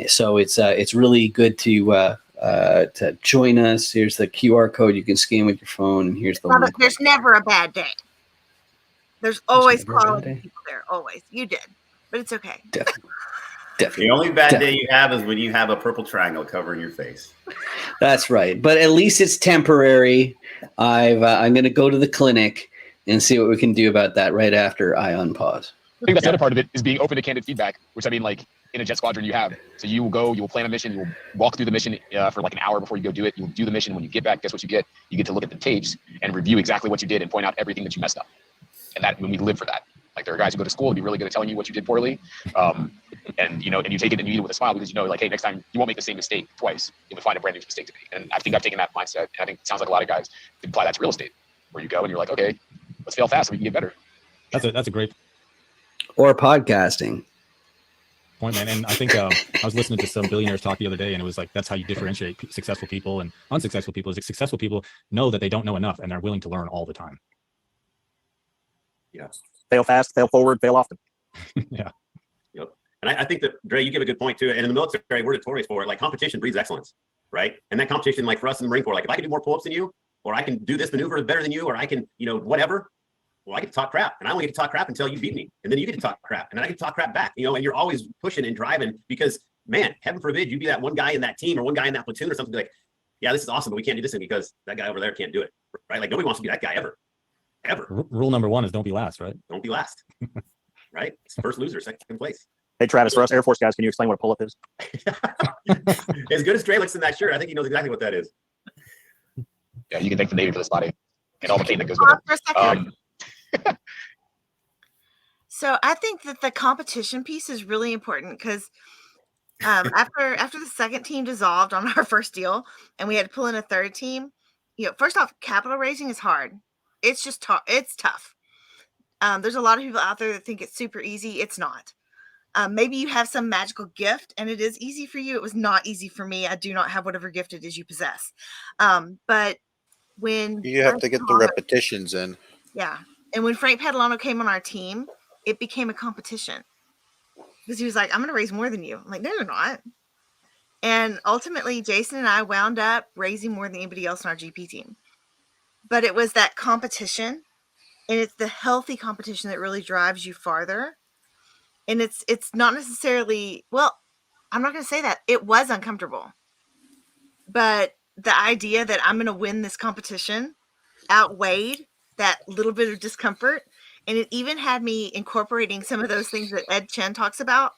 So it's really good to join us. Here's the QR code you can scan with your phone, and here's the link. There's never a bad day. There's always quality people there. Always. You did, but it's okay. Definitely. The only bad day you have is when you have a purple triangle covering your face. That's right. But at least it's temporary. I'm going to go to the clinic and see what we can do about that right after I unpause. I think that's the other part of it, is being open to candid feedback, which I mean, like in a jet squadron you have. So you will go, you will plan a mission, you will walk through the mission for like an hour before you go do it. You'll do the mission. When you get back, guess what you get? You get to look at the tapes and review exactly what you did and point out everything that you messed up. And that, when we live for that. Like there are guys who go to school and be really good at telling you what you did poorly. And you take it and you eat it with a smile, because like, hey, next time you won't make the same mistake twice. You'll find a brand new mistake to make. And I think I've taken that mindset. And I think it sounds like a lot of guys apply that to real estate, where you go and you're like, okay, let's fail fast so we can get better. That's a great Or podcasting. point, man. And I think I was listening to some billionaires talk the other day, and it was like, that's how you differentiate successful people and unsuccessful people. Is successful people know that they don't know enough and they're willing to learn all the time. Yeah. Fail fast, fail forward, fail often. Yeah. Yep. And I think that, Dre, you give a good point too. And in the military, we're notorious for it. Like, competition breeds excellence, right? And that competition, like for us in the Marine Corps, like if I can do more pull-ups than you, or I can do this maneuver better than you, or I can, whatever. Well, I get to talk crap, and I only get to talk crap until you beat me, and then you get to talk crap, and then I get to talk crap back. And you're always pushing and driving, because, man, heaven forbid you be that one guy in that team or one guy in that platoon or something, like, yeah, this is awesome, but we can't do this thing because that guy over there can't do it, right? Like, nobody wants to be that guy ever. Rule number one is don't be last, right? Don't be last, right? It's first loser, second place. Hey, Travis, for us Air Force guys, can you explain what a pull-up is? As good as Dre looks in that shirt, I think he knows exactly what that is. Yeah, you can thank the Navy for this body and all the pain that goes with it. So I think that the competition piece is really important because after the second team dissolved on our first deal and we had to pull in a third team, first off, capital raising is hard. It's just it's tough. There's a lot of people out there that think it's super easy. It's not. Maybe you have some magical gift and it is easy for you. It was not easy for me. I do not have whatever gift it is you possess. But when You have to get the repetitions in. yeah, and when Frank Padalano came on our team, it became a competition because he was like, "I'm going to raise more than you." I'm like, "No, you're not." And ultimately, Jason and I wound up raising more than anybody else on our GP team. But it was that competition, and it's the healthy competition that really drives you farther. And it's not necessarily, well, I'm not going to say that. It was uncomfortable. But the idea that I'm going to win this competition outweighed that little bit of discomfort. And it even had me incorporating some of those things that Ed Chen talks about,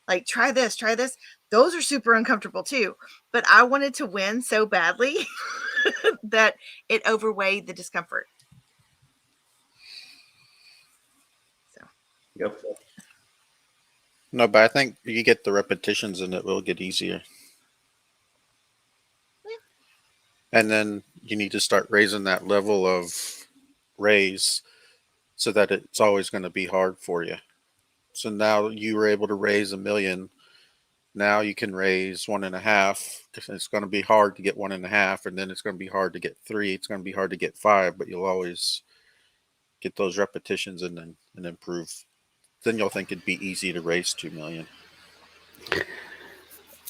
like try this, try this. Those are super uncomfortable too. But I wanted to win so badly that it overweighed the discomfort. So. Yep. No, but I think you get the repetitions and it will get easier. Yeah. And then you need to start raising that level of raise so that it's always going to be hard for you. So now you were able to raise $1 million. Now you can raise 1.5. It's going to be hard to get 1.5, and then it's going to be hard to get 3. It's going to be hard to get 5, but you'll always get those repetitions and improve. Then you'll think it'd be easy to raise 2 million.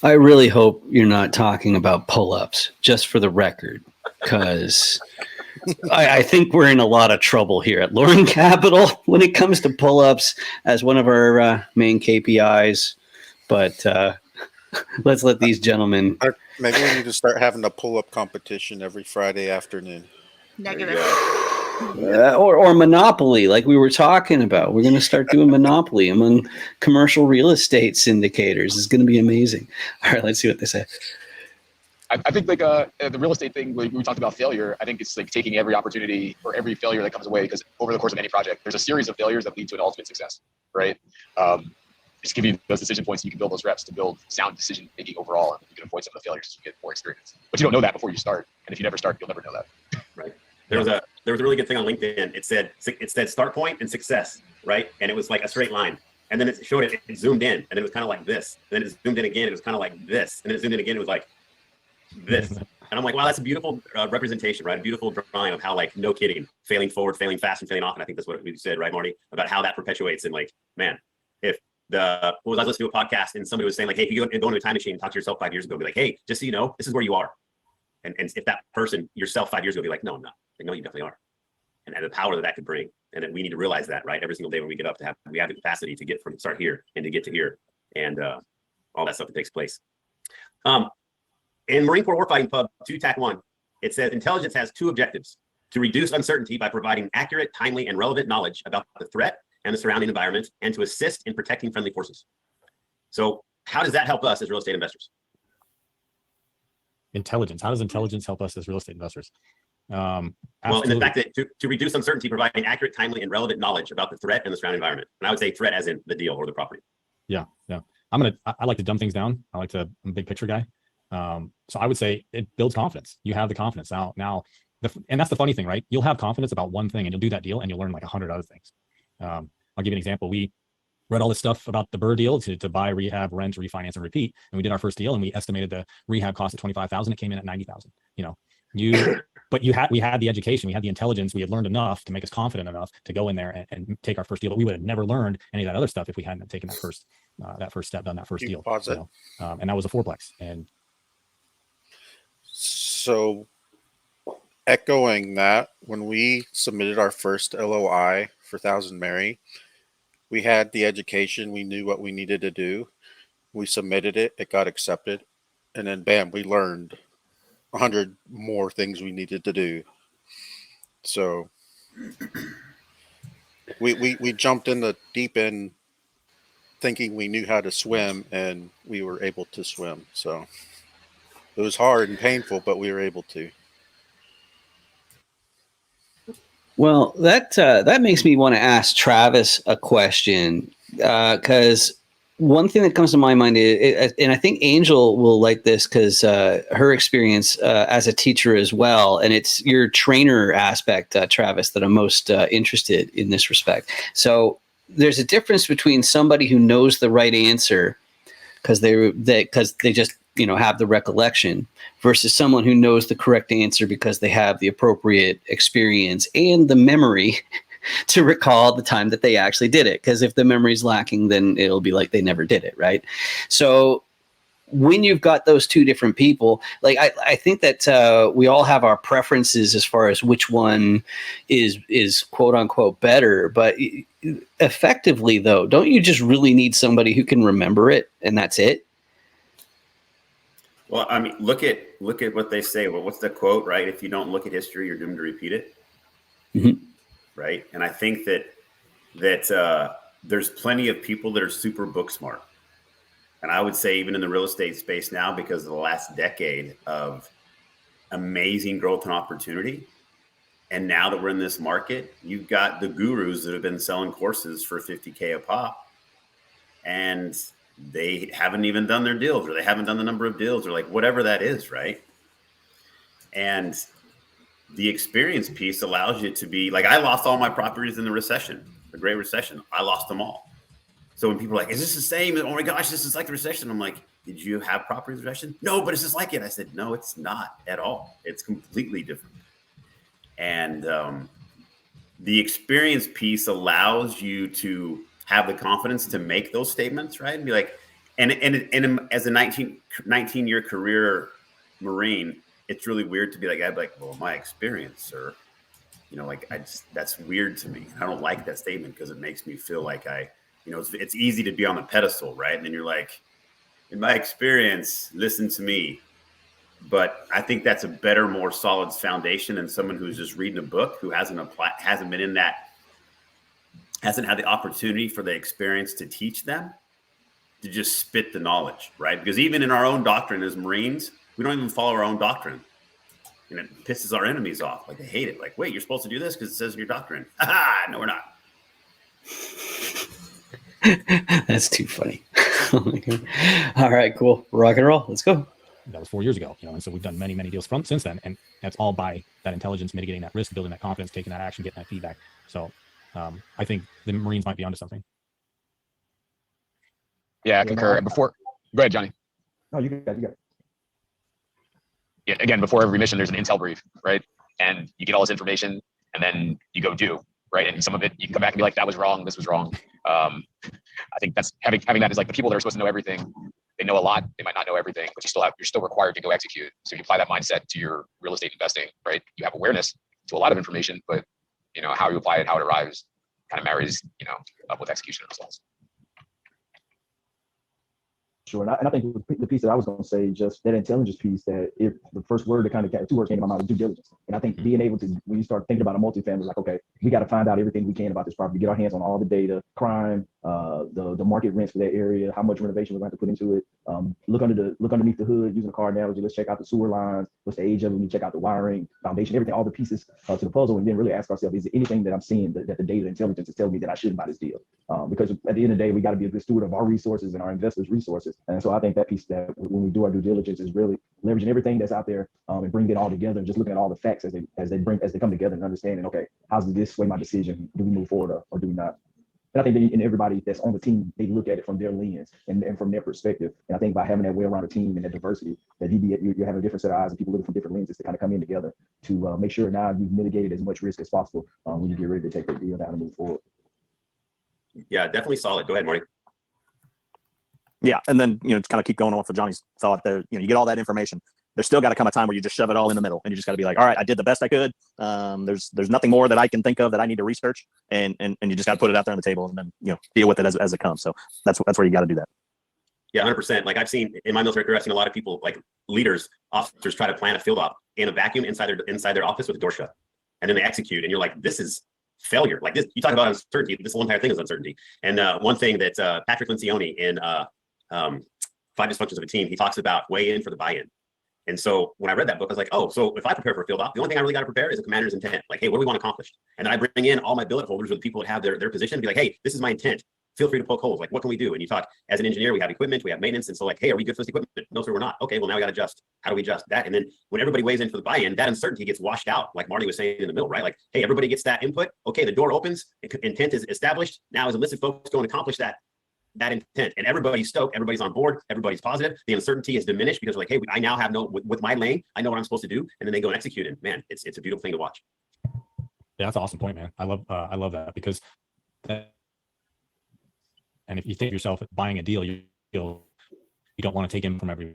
I really hope you're not talking about pull-ups, just for the record, because I think we're in a lot of trouble here at Lauren Capital when it comes to pull-ups as one of our main KPIs. But let's let these gentlemen. Maybe we need to start having a pull-up competition every Friday afternoon. Negative. Or Monopoly, like we were talking about. We're going to start doing Monopoly among commercial real estate syndicators. It's going to be amazing. All right, let's see what they say. I think like the real estate thing, we talked about failure. I think it's like taking every opportunity or every failure that comes away, because over the course of any project, there's a series of failures that lead to an ultimate success, right? Just give you those decision points, you can build those reps to build sound decision making overall, and you can avoid some of the failures as you get more experience. But you don't know that before you start, and if you never start, you'll never know that. Right. There was a really good thing on LinkedIn. It said start point and success, right? And it was like a straight line. And then it showed it zoomed in, and then it was kind of like this. And then it zoomed in again, it was kind of like this. And then it zoomed in again, it was like this. And I'm like, wow, that's a beautiful representation, right? A beautiful drawing of how, like, no kidding, failing forward, failing fast, and failing often. I think that's what we said, right, Marty? About how that perpetuates. And like, man, if I was listening to a podcast and somebody was saying like, hey, if you go into a time machine and talk to yourself 5 years ago, be like, hey, just so you know, this is where you are. And if that person, yourself 5 years ago, be like, no, I'm not. Like, no, you definitely are. And the power that could bring. And then we need to realize that, right? Every single day when we get up, we have the capacity to get from start here and to get to here, and all that stuff that takes place. In Marine Corps Warfighting Pub 2 TAC 1, it says intelligence has 2 objectives: to reduce uncertainty by providing accurate, timely, and relevant knowledge about the threat and the surrounding environment, and to assist in protecting friendly forces. So how does that help us as real estate investors? Intelligence. How does intelligence help us as real estate investors? Well, in the fact that to reduce uncertainty, providing accurate, timely, and relevant knowledge about the threat and the surrounding environment. And I would say threat as in the deal or the property. Yeah. I like to dumb things down. I'm a big picture guy. So I would say it builds confidence. You have the confidence now, and that's the funny thing, right? You'll have confidence about one thing and you'll do that deal and you'll learn like 100 other things. I'll give you an example. We read all this stuff about the Burr deal to buy, rehab, rent, refinance, and repeat. And we did our first deal and we estimated the rehab cost at $25,000. It came in at $90,000. But we had the education, we had the intelligence, we had learned enough to make us confident enough to go in there and take our first deal. But we would have never learned any of that other stuff if we hadn't taken that first step, done that first deal. And that was a fourplex. And so, echoing that, when we submitted our first LOI for Thousand Mary, we had the education, we knew what we needed to do. We submitted it, it got accepted, and then bam, we learned 100 more things we needed to do. So we jumped in the deep end thinking we knew how to swim, and we were able to swim. So it was hard and painful, but we were able to. Well, that makes me want to ask Travis a question, because one thing that comes to my mind is, and I think Angel will like this because her experience as a teacher as well, and it's your trainer aspect, Travis, that I'm most interested in this respect. So there's a difference between somebody who knows the right answer because they just have the recollection, versus someone who knows the correct answer because they have the appropriate experience and the memory to recall the time that they actually did it. Because if the memory's lacking, then it'll be like they never did it, right? So when you've got those two different people, like I think that we all have our preferences as far as which one is quote unquote better. But effectively, though, don't you just really need somebody who can remember it and that's it? Well, I mean, look at what they say. Well, what's the quote, right? If you don't look at history, you're doomed to repeat it. Mm-hmm. Right. And I think that there's plenty of people that are super book smart. And I would say even in the real estate space now, because of the last decade of amazing growth and opportunity, and now that we're in this market, you've got the gurus that have been selling courses for $50K a pop, and they haven't even done their deals, or they haven't done the number of deals, or like whatever that is, right? And the experience piece allows you to be like, I lost all my properties in the recession, the Great Recession. I lost them all. So when people are like, is this the same? Oh my gosh, this is like the recession. I'm like, did you have property recession? No, but it's just like it. I said, no, it's not at all. It's completely different. And the experience piece allows you to have the confidence to make those statements, right? And be like, and as a 19-year career Marine, it's really weird to be like, I'd be like, well, my experience, sir, like that's weird to me. I don't like that statement because it makes me feel like it's easy to be on the pedestal, right? And then you're like, in my experience, listen to me. But I think that's a better, more solid foundation than someone who's just reading a book, who hasn't been in that, hasn't had the opportunity for the experience to teach them, to just spit the knowledge, right? Because even in our own doctrine as Marines, we don't even follow our own doctrine. And it pisses our enemies off. Like, they hate it. Like, wait, you're supposed to do this because it says in your doctrine. No, we're not. That's too funny. Oh my God. All right, cool. Rock and roll. Let's go. That was 4 years ago, and so we've done many deals since then, and that's all by that intelligence, mitigating that risk, building that confidence, taking that action, getting that feedback. So I think the Marines might be onto something. Yeah, I concur. And go ahead, Johnny. No, you got it. Yeah, again, before every mission, there's an intel brief, right? And you get all this information, and then you go do, right? And some of it, you can come back and be like, that was wrong, this was wrong. I think that's having that is like, the people that are supposed to know everything, they know a lot, they might not know everything, but you're still required to go execute. So you apply that mindset to your real estate investing, right? You have awareness to a lot of information, but how you apply it, how it arrives, kind of marries, up with execution and results. Sure. And I think the piece that I was going to say, just that intelligence piece, that if the first word that kind of two words came to my mind was due diligence. And I think being able to, when you start thinking about a multifamily, like, okay, we got to find out everything we can about this property, get our hands on all the data, crime, the market rents for that area, how much renovation we're going to have to put into it. Look underneath the hood, using a car analogy. Let's check out the sewer lines. What's the age of them? We check out the wiring, foundation, everything, all the pieces to the puzzle, and then really ask ourselves, is there anything that I'm seeing that the data intelligence is telling me that I shouldn't buy this deal? Because at the end of the day, we got to be a good steward of our resources and our investors' resources. And so I think that piece, that when we do our due diligence, is really leveraging everything that's out there and bringing it all together, and just looking at all the facts as they come together, and understanding, okay, how does this sway my decision? Do we move forward or do we not? And I think that everybody that's on the team, they look at it from their lens and from their perspective. And I think by having that well-rounded team and that diversity, that you're having a different set of eyes and people looking from different lenses to kind of come in together to make sure now you've mitigated as much risk as possible when you get ready to take that deal down and move forward. Yeah, definitely solid. Go ahead, Marty. Yeah, and then to kind of keep going off of Johnny's thought there, you get all that information. There's still got to come a time where you just shove it all in the middle, and you just got to be like, all right, I did the best I could. There's nothing more that I can think of that I need to research, and you just got to put it out there on the table, and then deal with it as it comes. So that's where you got to do that. Yeah, 100%. Like, I've seen in my military career, I've seen a lot of people, like leaders, officers, try to plan a field op in a vacuum inside their office with the door shut, and then they execute, and you're like, this is failure. Like this, you talk about uncertainty. This whole entire thing is uncertainty. And one thing that Patrick Lencioni in 5 Dysfunctions of a Team, he talks about weigh in for the buy-in. And so when I read that book, I was like, oh, so if I prepare for a field op, the only thing I really got to prepare is a commander's intent. Like, hey, what do we want accomplished? And then I bring in all my billet holders or the people that have their position and be like, hey, this is my intent. Feel free to poke holes. Like, what can we do? And you talk, as an engineer, we have equipment, we have maintenance. And so like, hey, are we good for this equipment? No, sir, we're not. Okay, well, now we got to adjust. How do we adjust that? And then when everybody weighs in for the buy-in, that uncertainty gets washed out, like Marty was saying in the middle, right? Like, hey, everybody gets that input. Okay, the door opens, intent is established. Now as enlisted folks go and accomplish that intent, and everybody's stoked, everybody's on board, everybody's positive. The uncertainty is diminished because like, hey, I now have with my lane, I know what I'm supposed to do, and then they go and execute it. Man, it's a beautiful thing to watch. Yeah, that's an awesome point, man. I love that, because and if you think of yourself buying a deal, you don't want to take in from every.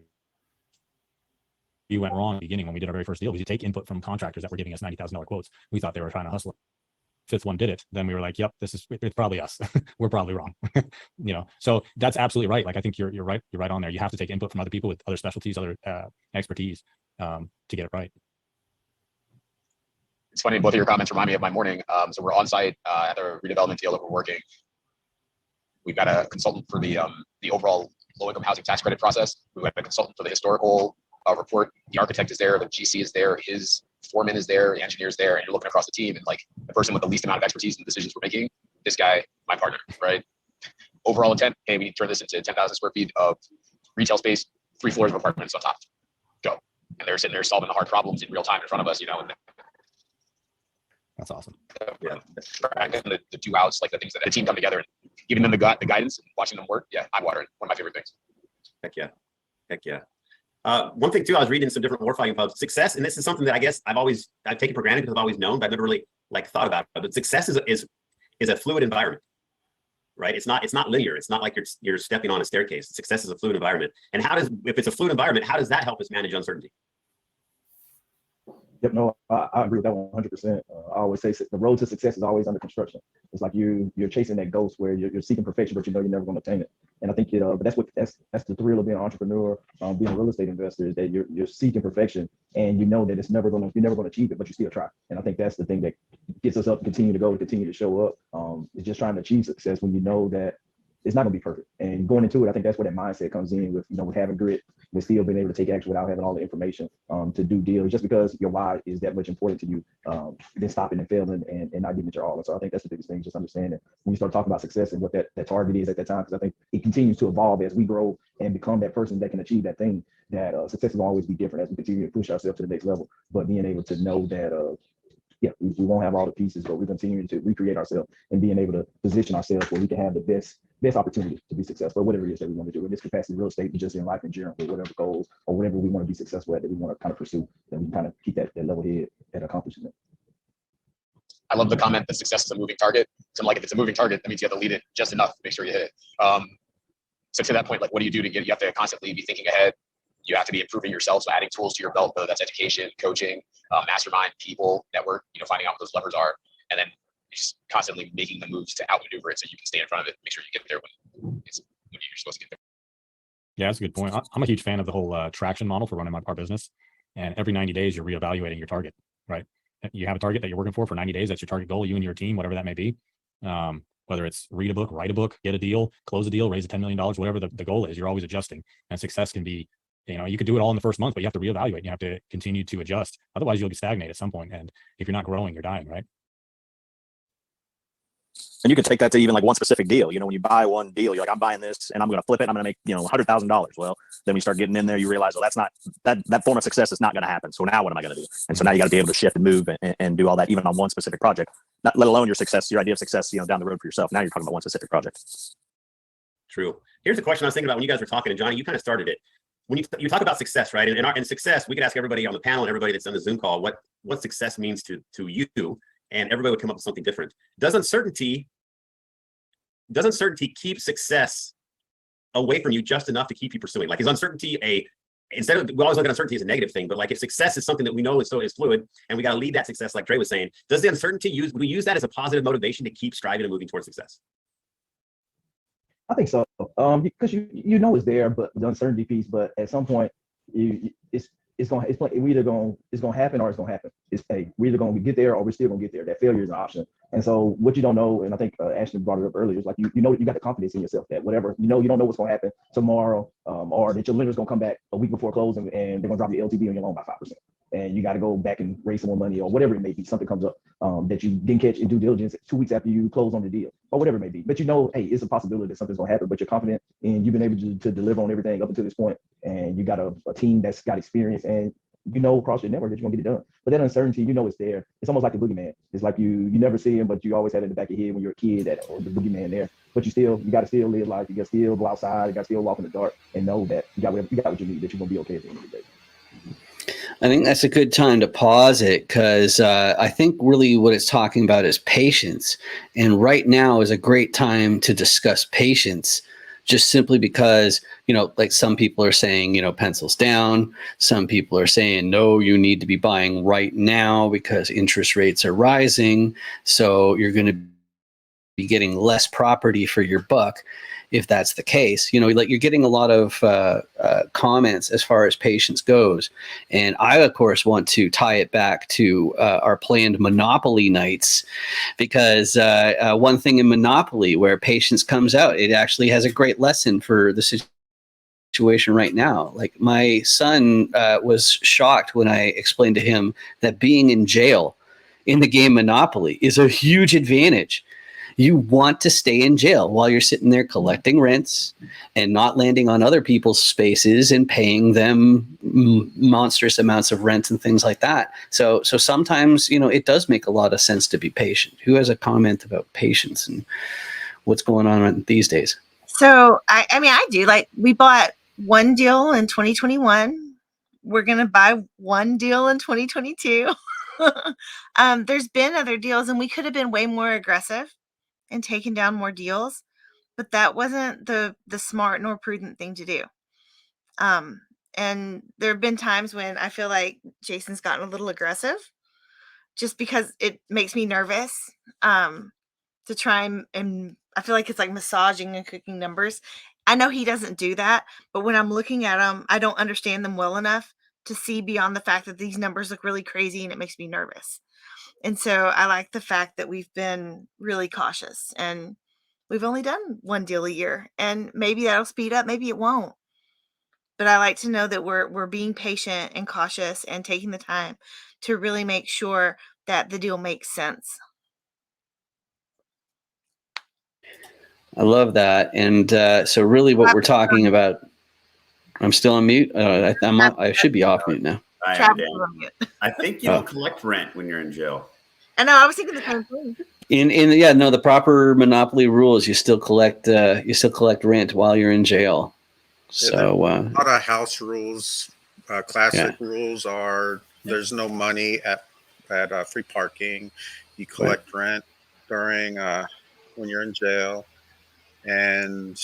You went wrong at the beginning when we did our very first deal. We did take input from contractors that were giving us $90,000 quotes. We thought they were trying to hustle. Fifth one did it. Then we were like, yep, it's probably us. We're probably wrong. So that's absolutely right. Like, I think you're right. You're right on there. You have to take input from other people with other specialties, other expertise to get it right. It's funny, both of your comments remind me of my morning. So we're on site at the redevelopment deal that we're working. We've got a consultant for the overall low-income housing tax credit process. We've got a consultant for the historical report. The architect is there, the GC is there, his foreman is there, the engineer is there, and you're looking across the team, and like the person with the least amount of expertise in the decisions we're making, this guy, my partner, right? Overall intent, hey, we need to turn this into 10,000 square feet of retail space, 3 floors of apartments on top. Go. And they're sitting there solving the hard problems in real time in front of us, and That's awesome. Yeah. The do outs, like the things that the team come together and giving them the guidance and watching them work. Yeah, I'm watering. One of my favorite things. Heck yeah. One thing too, I was reading some different warfighting pubs. Success, and this is something that I guess I've taken for granted because I've always known, but I've never really like thought about it. But success is a fluid environment, right? It's not linear. It's not like you're stepping on a staircase. Success is a fluid environment. And if it's a fluid environment, how does that help us manage uncertainty? Yep, no, I agree with that 100%. I always say the road to success is always under construction. It's like you're chasing that ghost where you're seeking perfection, but you're never going to attain it. And I think but that's the thrill of being an entrepreneur, being a real estate investor, is that you're seeking perfection, and you know that you're never going to achieve it, but you still try. And I think that's the thing that gets us up and continue to go, and continue to show up. It's just trying to achieve success when you know that it's not going to be perfect. And going into it, I think that's where that mindset comes in with having grit, with still being able to take action without having all the information to do deals, just because your why is that much important to you, then stopping and failing and not giving it your all. And so I think that's the biggest thing, just understanding when you start talking about success and what that target is at that time, because I think it continues to evolve as we grow and become that person that can achieve that thing, that success will always be different as we continue to push ourselves to the next level. But being able to know that we won't have all the pieces, but we're continuing to recreate ourselves and being able to position ourselves where we can have the best opportunity to be successful, whatever it is that we want to do in this capacity, real estate, and just in life in general, with whatever goals or whatever we want to be successful at that we want to kind of pursue, that we kind of keep that level head at accomplishing it. I love the comment that success is a moving target. So I'm like, if it's a moving target, that means you have to lead it just enough to make sure you hit it. So to that point, like, what do you do to you have to constantly be thinking ahead. You have to be improving yourself, so adding tools to your belt, whether that's education, coaching, mastermind, people, network, finding out what those levers are, and then just constantly making the moves to outmaneuver it so you can stay in front of it, make sure you get there when you're supposed to get there. Yeah, that's a good point. I'm a huge fan of the whole traction model for running my car business. And every 90 days, you're reevaluating your target, right? You have a target that you're working for 90 days. That's your target goal, you and your team, whatever that may be. Whether it's read a book, write a book, get a deal, close a deal, raise a $10 million, whatever the goal is, you're always adjusting. And success can be, you could do it all in the first month, but you have to reevaluate. You have to continue to adjust. Otherwise, you'll be stagnant at some point. And if you're not growing, you're dying, right? And you can take that to even like one specific deal. When you buy one deal, you're like, I'm buying this and I'm going to flip it. And I'm going to make, $100,000. Well, then when you start getting in there, you realize, well, that's not that form of success is not going to happen. So now what am I going to do? And so now you got to be able to shift and move and do all that, even on one specific project, not let alone your success, your idea of success, down the road for yourself. Now you're talking about one specific project. True. Here's a question I was thinking about when you guys were talking, and Johnny, you kind of started it. When you talk about success, right? And success, we could ask everybody on the panel and everybody that's on the Zoom call what success means to you, and everybody would come up with something different. Does uncertainty keep success away from you just enough to keep you pursuing? Like, is uncertainty we always look at uncertainty as a negative thing, but like if success is something that we know is fluid and we got to lead that success, like Dre was saying, does the uncertainty would we use that as a positive motivation to keep striving and moving towards success? I think so, because it's there, but the uncertainty piece. But at some point, it's either going to happen or it's going to happen. We're either going to get there or we're still going to get there. That failure is an option, And so what you don't know, and I think Ashton brought it up earlier, is like you know you got the confidence in yourself that whatever you don't know what's going to happen tomorrow, or that your lender's going to come back a week before closing and they're going to drop your LTV on your loan by 5%, and you got to go back and raise some more money or whatever it may be. Something comes up that you didn't catch in due diligence 2 weeks after you close on the deal or whatever it may be. But you know, hey, it's a possibility that something's going to happen. But you're confident and you've been able to deliver on everything up until this point, and you got a team that's got experience and you know across your network that you're gonna get it done. But that uncertainty, you know, it's there. It's almost like the boogeyman. It's like you never see him, but you always had it in the back of your head when you're a kid that or the boogeyman there. But you got to still live life. You got to still go outside. You got to still walk in the dark and know that you got what you need. That you're gonna be okay at the end of the day. I think that's a good time to pause it because I think really what it's talking about is patience. And right now is a great time to discuss patience, just simply because, you know, like some people are saying, you know, pencils down. Some people are saying, no, you need to be buying right now because interest rates are rising. So you're going to be getting less property for your buck. If that's the case, you know, like you're getting a lot of comments as far as patience goes. And I, of course, want to tie it back to our planned Monopoly nights, because one thing in Monopoly where patience comes out, it actually has a great lesson for the situation right now. Like my son was shocked when I explained to him that being in jail in the game Monopoly is a huge advantage. You want to stay in jail while you're sitting there collecting rents and not landing on other people's spaces and paying them monstrous amounts of rent and things like that. So sometimes, you know, it does make a lot of sense to be patient. Who has a comment about patience and what's going on these days? So I mean, I do. Like, we bought one deal in 2021. We're going to buy one deal in 2022. There's been other deals and we could have been way more aggressive and taken down more deals, but that wasn't the smart nor prudent thing to do. And there have been times when I feel like Jason's gotten a little aggressive just because it makes me nervous to try and I feel like it's like massaging and cooking numbers. I know he doesn't do that, but when I'm looking at them, I don't understand them well enough to see beyond the fact that these numbers look really crazy and it makes me nervous. And so I like the fact that we've been really cautious and we've only done one deal a year, and maybe that'll speed up, maybe it won't. But I like to know that we're being patient and cautious and taking the time to really make sure that the deal makes sense. I love that. And so really what we're talking about, I'm still on mute. I should be off mute now. I am, Dan. I think you don't collect rent when you're in jail. I know. I was thinking the same thing. The proper Monopoly rules, you still collect rent while you're in jail. So a lot of house rules, classic rules are there's no money at free parking. You collect rent during when you're in jail, and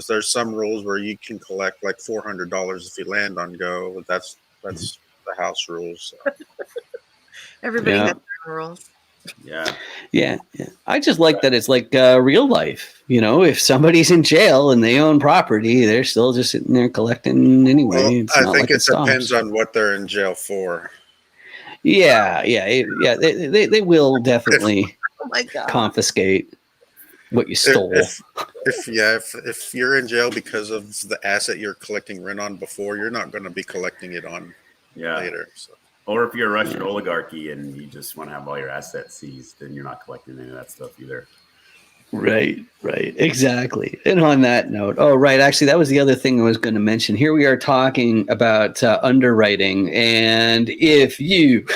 there's some rules where you can collect like $400 if you land on go. That's the house rules. So. Everybody has their rules. Yeah. I just like that it's like real life. You know, if somebody's in jail and they own property, they're still just sitting there collecting anyway. Well, I think it depends on what they're in jail for. They will definitely confiscate what you stole. If you're in jail because of the asset you're collecting rent on before, you're not going to be collecting it on later. So. Or if you're a Russian oligarchy and you just want to have all your assets seized, then you're not collecting any of that stuff either. Right. Exactly. And on that note, actually, that was the other thing I was going to mention. Here we are talking about underwriting. And if you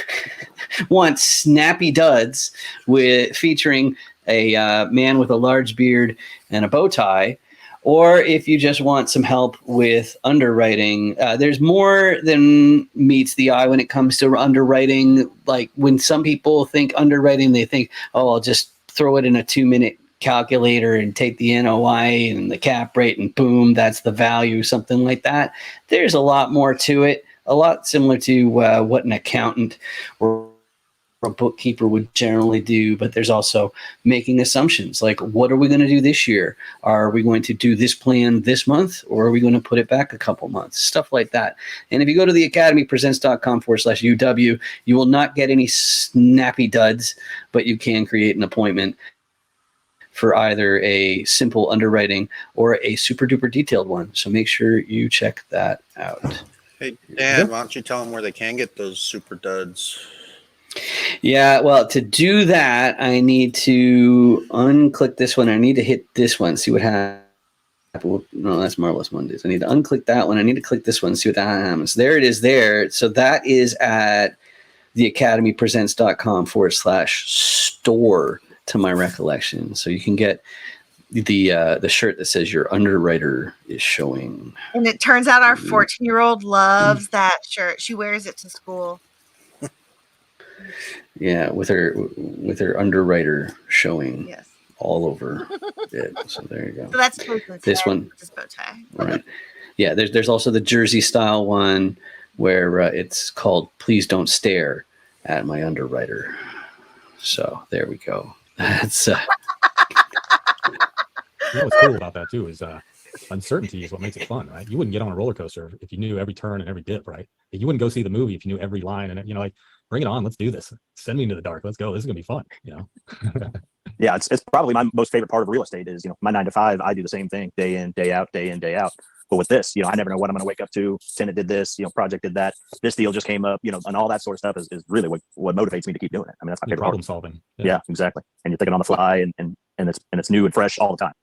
want snappy duds featuring a man with a large beard and a bow tie, or if you just want some help with underwriting, there's more than meets the eye when it comes to underwriting. Like when some people think underwriting, they think, I'll just throw it in a 2-minute calculator and take the NOI and the cap rate and boom, that's the value, something like that. There's a lot more to it, a lot similar to what an accountant or a bookkeeper would generally do, but there's also making assumptions like, what are we going to do this year? Are we going to do this plan this month, or are we going to put it back a couple months? Stuff like that. And if you go to theacademypresents.com/UW, you will not get any snappy duds, but you can create an appointment for either a simple underwriting or a super duper detailed one. So make sure you check that out. Hey, Dan, why don't you tell them where they can get those super duds? Yeah, well, to do that, I need to unclick this one. I need to hit this one, see what happens. No, that's Marvelous Mondays. I need to unclick that one. I need to click this one, see what that happens. There it is there. So that is at theacademypresents.com/store to my recollection. So you can get the shirt that says your underwriter is showing. And it turns out our 14-year-old loves that shirt. She wears it to school. Yeah, with her underwriter showing. Yes. All over it. So there you go. So that's this one. Just bow tie. Right. Yeah. There's also the Jersey style one where it's called "Please Don't Stare at My Underwriter." So there we go. That's. What's cool about that too is uncertainty is what makes it fun, right? You wouldn't get on a roller coaster if you knew every turn and every dip, right? You wouldn't go see the movie if you knew every line and like, bring it on, let's do this. Send me into the dark. Let's go. This is gonna be fun, Yeah, it's probably my most favorite part of real estate is, my 9 to 5. I do the same thing day in, day out, day in, day out. But with this, I never know what I'm going to wake up to. Tenant did this, project did that. This deal just came up, and all that sort of stuff is really what motivates me to keep doing it. I mean, that's my favorite problem part. solving. Yeah, exactly. And you're thinking on the fly, and it's new and fresh all the time.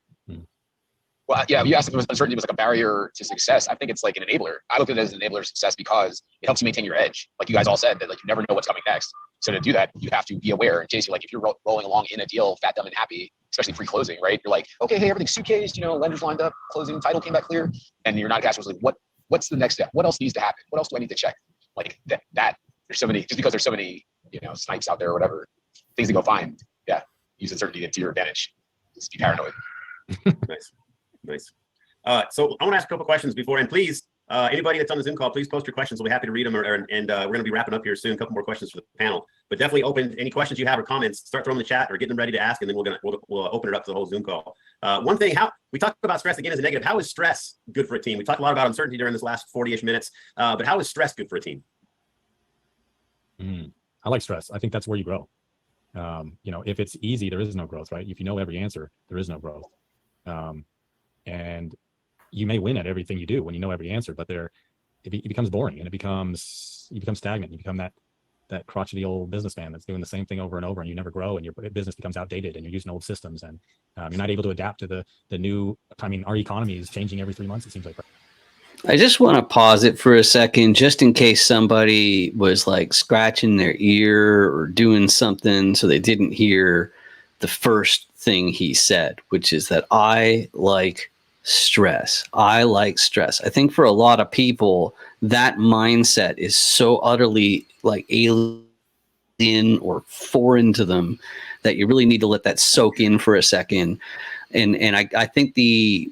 Well, yeah, you asked if uncertainty was like a barrier to success. I think it's like an enabler. I look at it as an enabler of success because it helps you maintain your edge. Like you guys all said, that like you never know what's coming next. So to do that, you have to be aware. And Jason, like if you're rolling along in a deal, fat, dumb, and happy, especially pre-closing, right? You're like, okay, hey, everything's suitcased, lenders lined up, closing, title came back clear, and you're not a cash flow. Like, what's the next step? What else needs to happen? What else do I need to check? Like that there's so many, just because there's so many, snipes out there or whatever, things to go find. Yeah, use uncertainty to your advantage. Just be paranoid. Nice. So I want to ask a couple questions before, and please, anybody that's on the Zoom call, please post your questions. We'll be happy to read them, and we're going to be wrapping up here soon. A couple more questions for the panel, but definitely open any questions you have or comments. Start throwing in the chat or getting them ready to ask, and then we'll open it up to the whole Zoom call. One thing, how we talked about stress again as a negative. How is stress good for a team? We talked a lot about uncertainty during this last 40-ish minutes, but how is stress good for a team? I like stress. I think that's where you grow. If it's easy, there is no growth, right? If you know every answer, there is no growth. And you may win at everything you do when you know every answer, but it becomes boring and you become stagnant. You become that crotchety old businessman that's doing the same thing over and over, and you never grow, and your business becomes outdated, and you're using old systems, and you're not able to adapt to the new. I mean, our economy is changing every 3 months. It seems like. I just want to pause it for a second, just in case somebody was like scratching their ear or doing something so they didn't hear the first thing he said, which is that I like stress. I like stress. I think for a lot of people, that mindset is so utterly like alien or foreign to them that you really need to let that soak in for a second. And I think the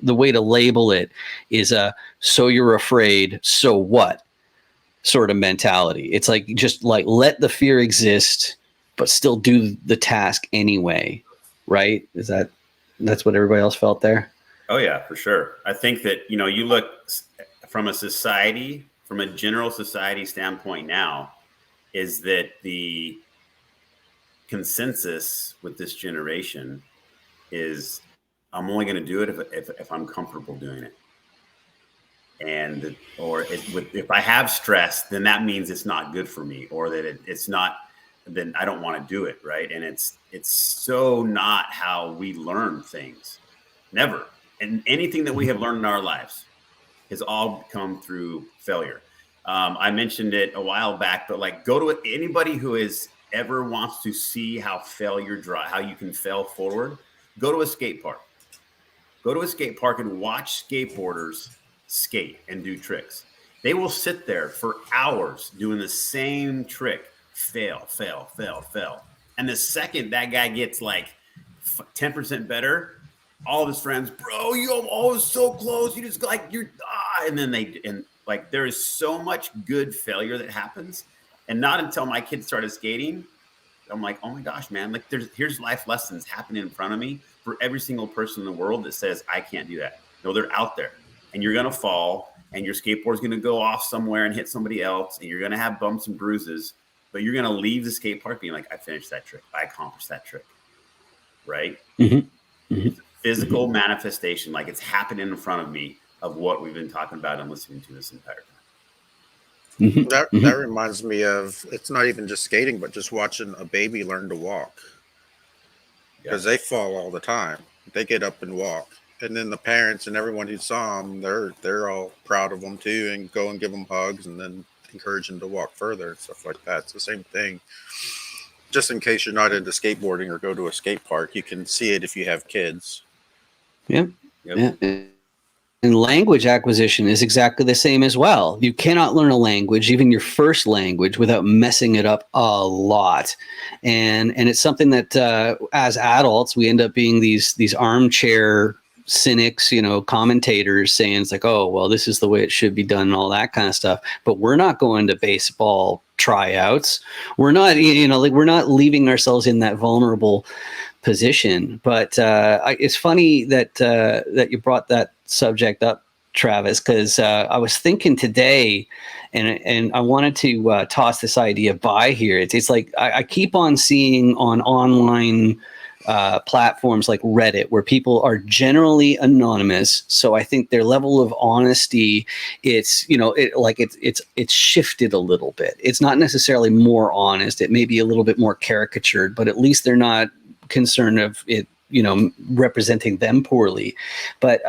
way to label it is so you're afraid, so what sort of mentality. It's like, just like let the fear exist, but still do the task anyway. Right? That's what everybody else felt there? Oh yeah, for sure. I think that, you look from a society, from a general society standpoint now, is that the consensus with this generation is I'm only going to do it if I'm comfortable doing it. And, if I have stress, then that means it's not good for me, or that it's not, then I don't want to do it. Right. And it's so not how we learn things. Never. And anything that we have learned in our lives has all come through failure. I mentioned it a while back, but like go to anybody who ever wants to see how how you can fail forward, go to a skate park. Go to a skate park and watch skateboarders skate and do tricks. They will sit there for hours doing the same trick, fail. And the second that guy gets like 10% better, all of his friends, bro, you always so close. You just like and then there is so much good failure that happens And not until my kids started skating, I'm like, oh my gosh, man, like here's life lessons happening in front of me for every single person in the world that says, I can't do that. No, they're out there, and you're going to fall, and your skateboard's going to go off somewhere and hit somebody else, and you're going to have bumps and bruises, but you're going to leave the skate park being like, I finished that trick. I accomplished that trick. Right. Mm-hmm. Mm-hmm. It's a physical manifestation. Like it's happening in front of me of what we've been talking about and listening to this entire time. Mm-hmm. That reminds me of, it's not even just skating, but just watching a baby learn to walk, because they fall all the time. They get up and walk, and then the parents and everyone who saw them, they're all proud of them too, and go and give them hugs, and then encourage them to walk further and stuff like that. It's the same thing. Just in case you're not into skateboarding or go to a skate park, you can see it if you have kids. Yep. Yeah. And language acquisition is exactly the same as well. You cannot learn a language, even your first language, without messing it up a lot. And it's something that as adults, we end up being these armchair cynics, commentators saying it's like, oh, well, this is the way it should be done and all that kind of stuff. But we're not going to baseball tryouts. We're not, we're not leaving ourselves in that vulnerable position. But it's funny that that you brought that subject up, Travis, because I was thinking today, and I wanted to toss this idea by here. It's like I keep on seeing on online platforms like Reddit, where people are generally anonymous. So I think their level of honesty, it's shifted a little bit. It's not necessarily more honest. It may be a little bit more caricatured, but at least they're not concerned of it, representing them poorly. But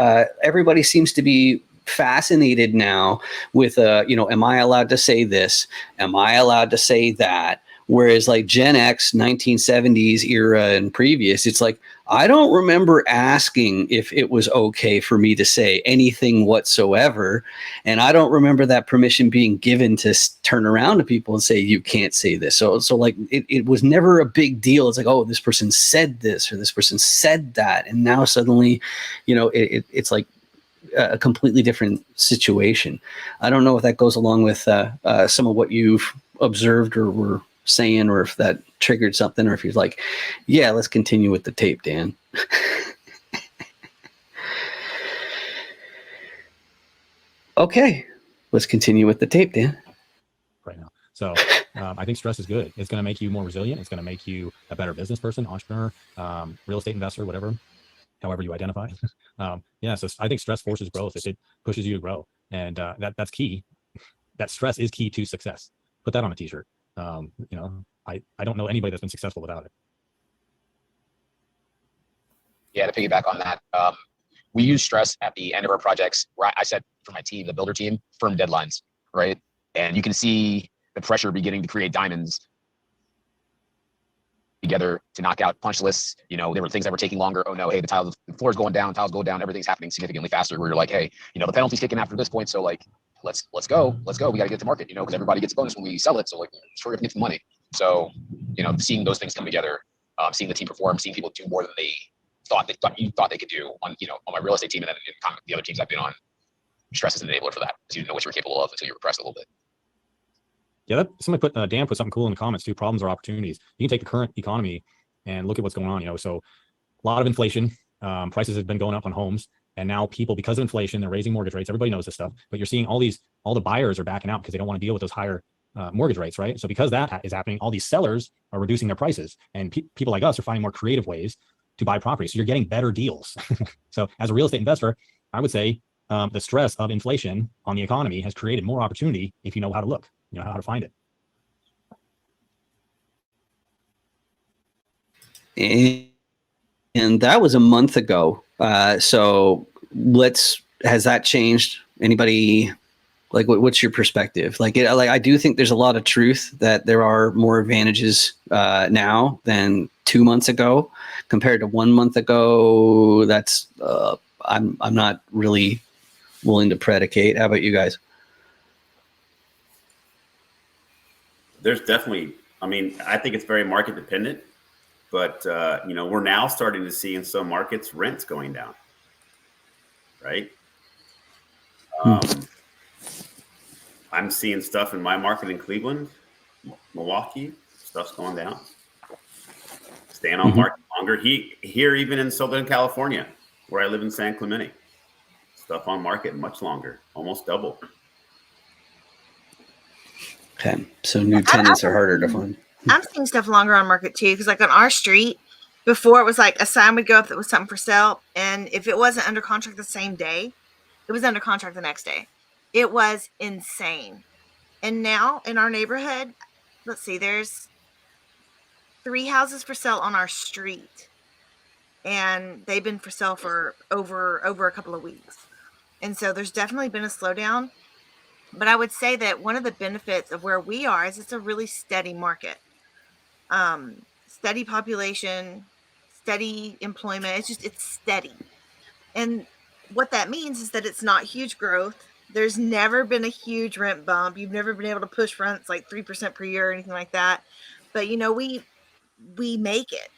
everybody seems to be fascinated now with, am I allowed to say this? Am I allowed to say that? Whereas like Gen X, 1970s era and previous, it's like, I don't remember asking if it was okay for me to say anything whatsoever. And I don't remember that permission being given to turn around to people and say, you can't say this. So like it was never a big deal. It's like, oh, this person said this or this person said that. And now suddenly, it's like a completely different situation. I don't know if that goes along with some of what you've observed or were saying, or if that triggered something, or if you're like, yeah, let's continue with the tape, Dan. Okay, let's continue with the tape, Dan. Right now. So I think stress is good. It's going to make you more resilient. It's going to make you a better business person, entrepreneur, real estate investor, whatever, however you identify. So I think stress forces growth. It pushes you to grow. And that's key. That stress is key to success. Put that on a t-shirt. I don't know anybody that's been successful without it. Yeah, to piggyback on that, we use stress at the end of our projects. Where I set for my team, the builder team, firm deadlines, right? And you can see the pressure beginning to create diamonds together to knock out punch lists. There were things that were taking longer. Oh no, hey, the floor's going down, tiles go down, everything's happening significantly faster. Where you're like, hey, the penalty's kicking after this point, so like, let's go. We got to get to market, because everybody gets a bonus when we sell it. So like, sure, we have to get the money. So, seeing those things come together, seeing the team perform, seeing people do more than they thought they could do on my real estate team, and then in the other teams I've been on, stress is an enabler for that, because you didn't know what you were capable of until you were pressed a little bit. Yeah, Dan put something cool in the comments too. Problems are opportunities. You can take the current economy and look at what's going on. So a lot of inflation. Prices have been going up on homes, and now people, because of inflation, they're raising mortgage rates. Everybody knows this stuff, but you're seeing all the buyers are backing out because they don't want to deal with those higher mortgage rates, right? So because that is happening, all these sellers are reducing their prices, and people like us are finding more creative ways to buy property. So you're getting better deals. So as a real estate investor, I would say the stress of inflation on the economy has created more opportunity if you know how to look, how to find it. And that was a month ago. So has that changed? Anybody, like, what's your perspective? I do think there's a lot of truth that there are more advantages now than 2 months ago compared to 1 month ago. That's I'm not really willing to predicate. How about you guys? There's definitely, I think it's very market dependent, but we're now starting to see in some markets rents going down, right? I'm seeing stuff in my market in Cleveland Milwaukee, stuff's going down. Staying on market longer. Here, even in Southern California, where I live in San Clemente, stuff on market much longer, almost double. Okay, so new tenants are harder to find. I'm seeing stuff longer on market too, because like on our street, before it was like a sign would go up that was something for sale, and if it wasn't under contract the same day, it was under contract the next day. It was insane. And now in our neighborhood, let's see, there's 3 houses for sale on our street, and they've been for sale for over a couple of weeks. And so there's definitely been a slowdown. But I would say that one of the benefits of where we are is it's a really steady market. Steady population, steady employment. It's steady. And what that means is that it's not huge growth. There's never been a huge rent bump. You've never been able to push rents like 3% per year or anything like that. But you know, we make it.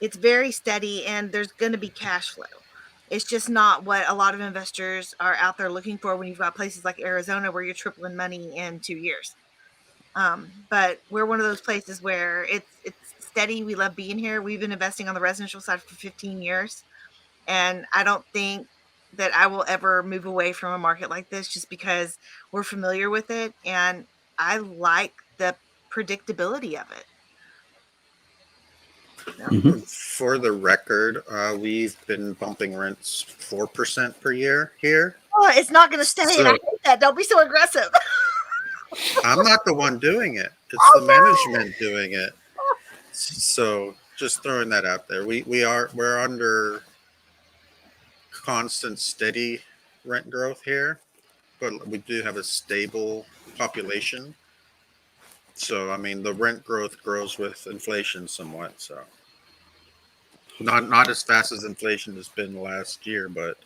It's very steady, and there's going to be cash flow. It's just not what a lot of investors are out there looking for when you've got places like Arizona where you're tripling money in 2 years. But we're one of those places where it's steady. We love being here. We've been investing on the residential side for 15 years. And I don't think that I will ever move away from a market like this just because we're familiar with it. And I like the predictability of it. For the record, we've been bumping rents 4% per year here. Oh, it's not going to stay. So- and I hate that. Don't be so aggressive. I'm not the one doing it. It's Oh, the no. management doing it. So just throwing that out there. We're under constant steady rent growth here, but we do have a stable population. So I mean the rent growth grows with inflation somewhat. So not as fast as inflation has been last year, but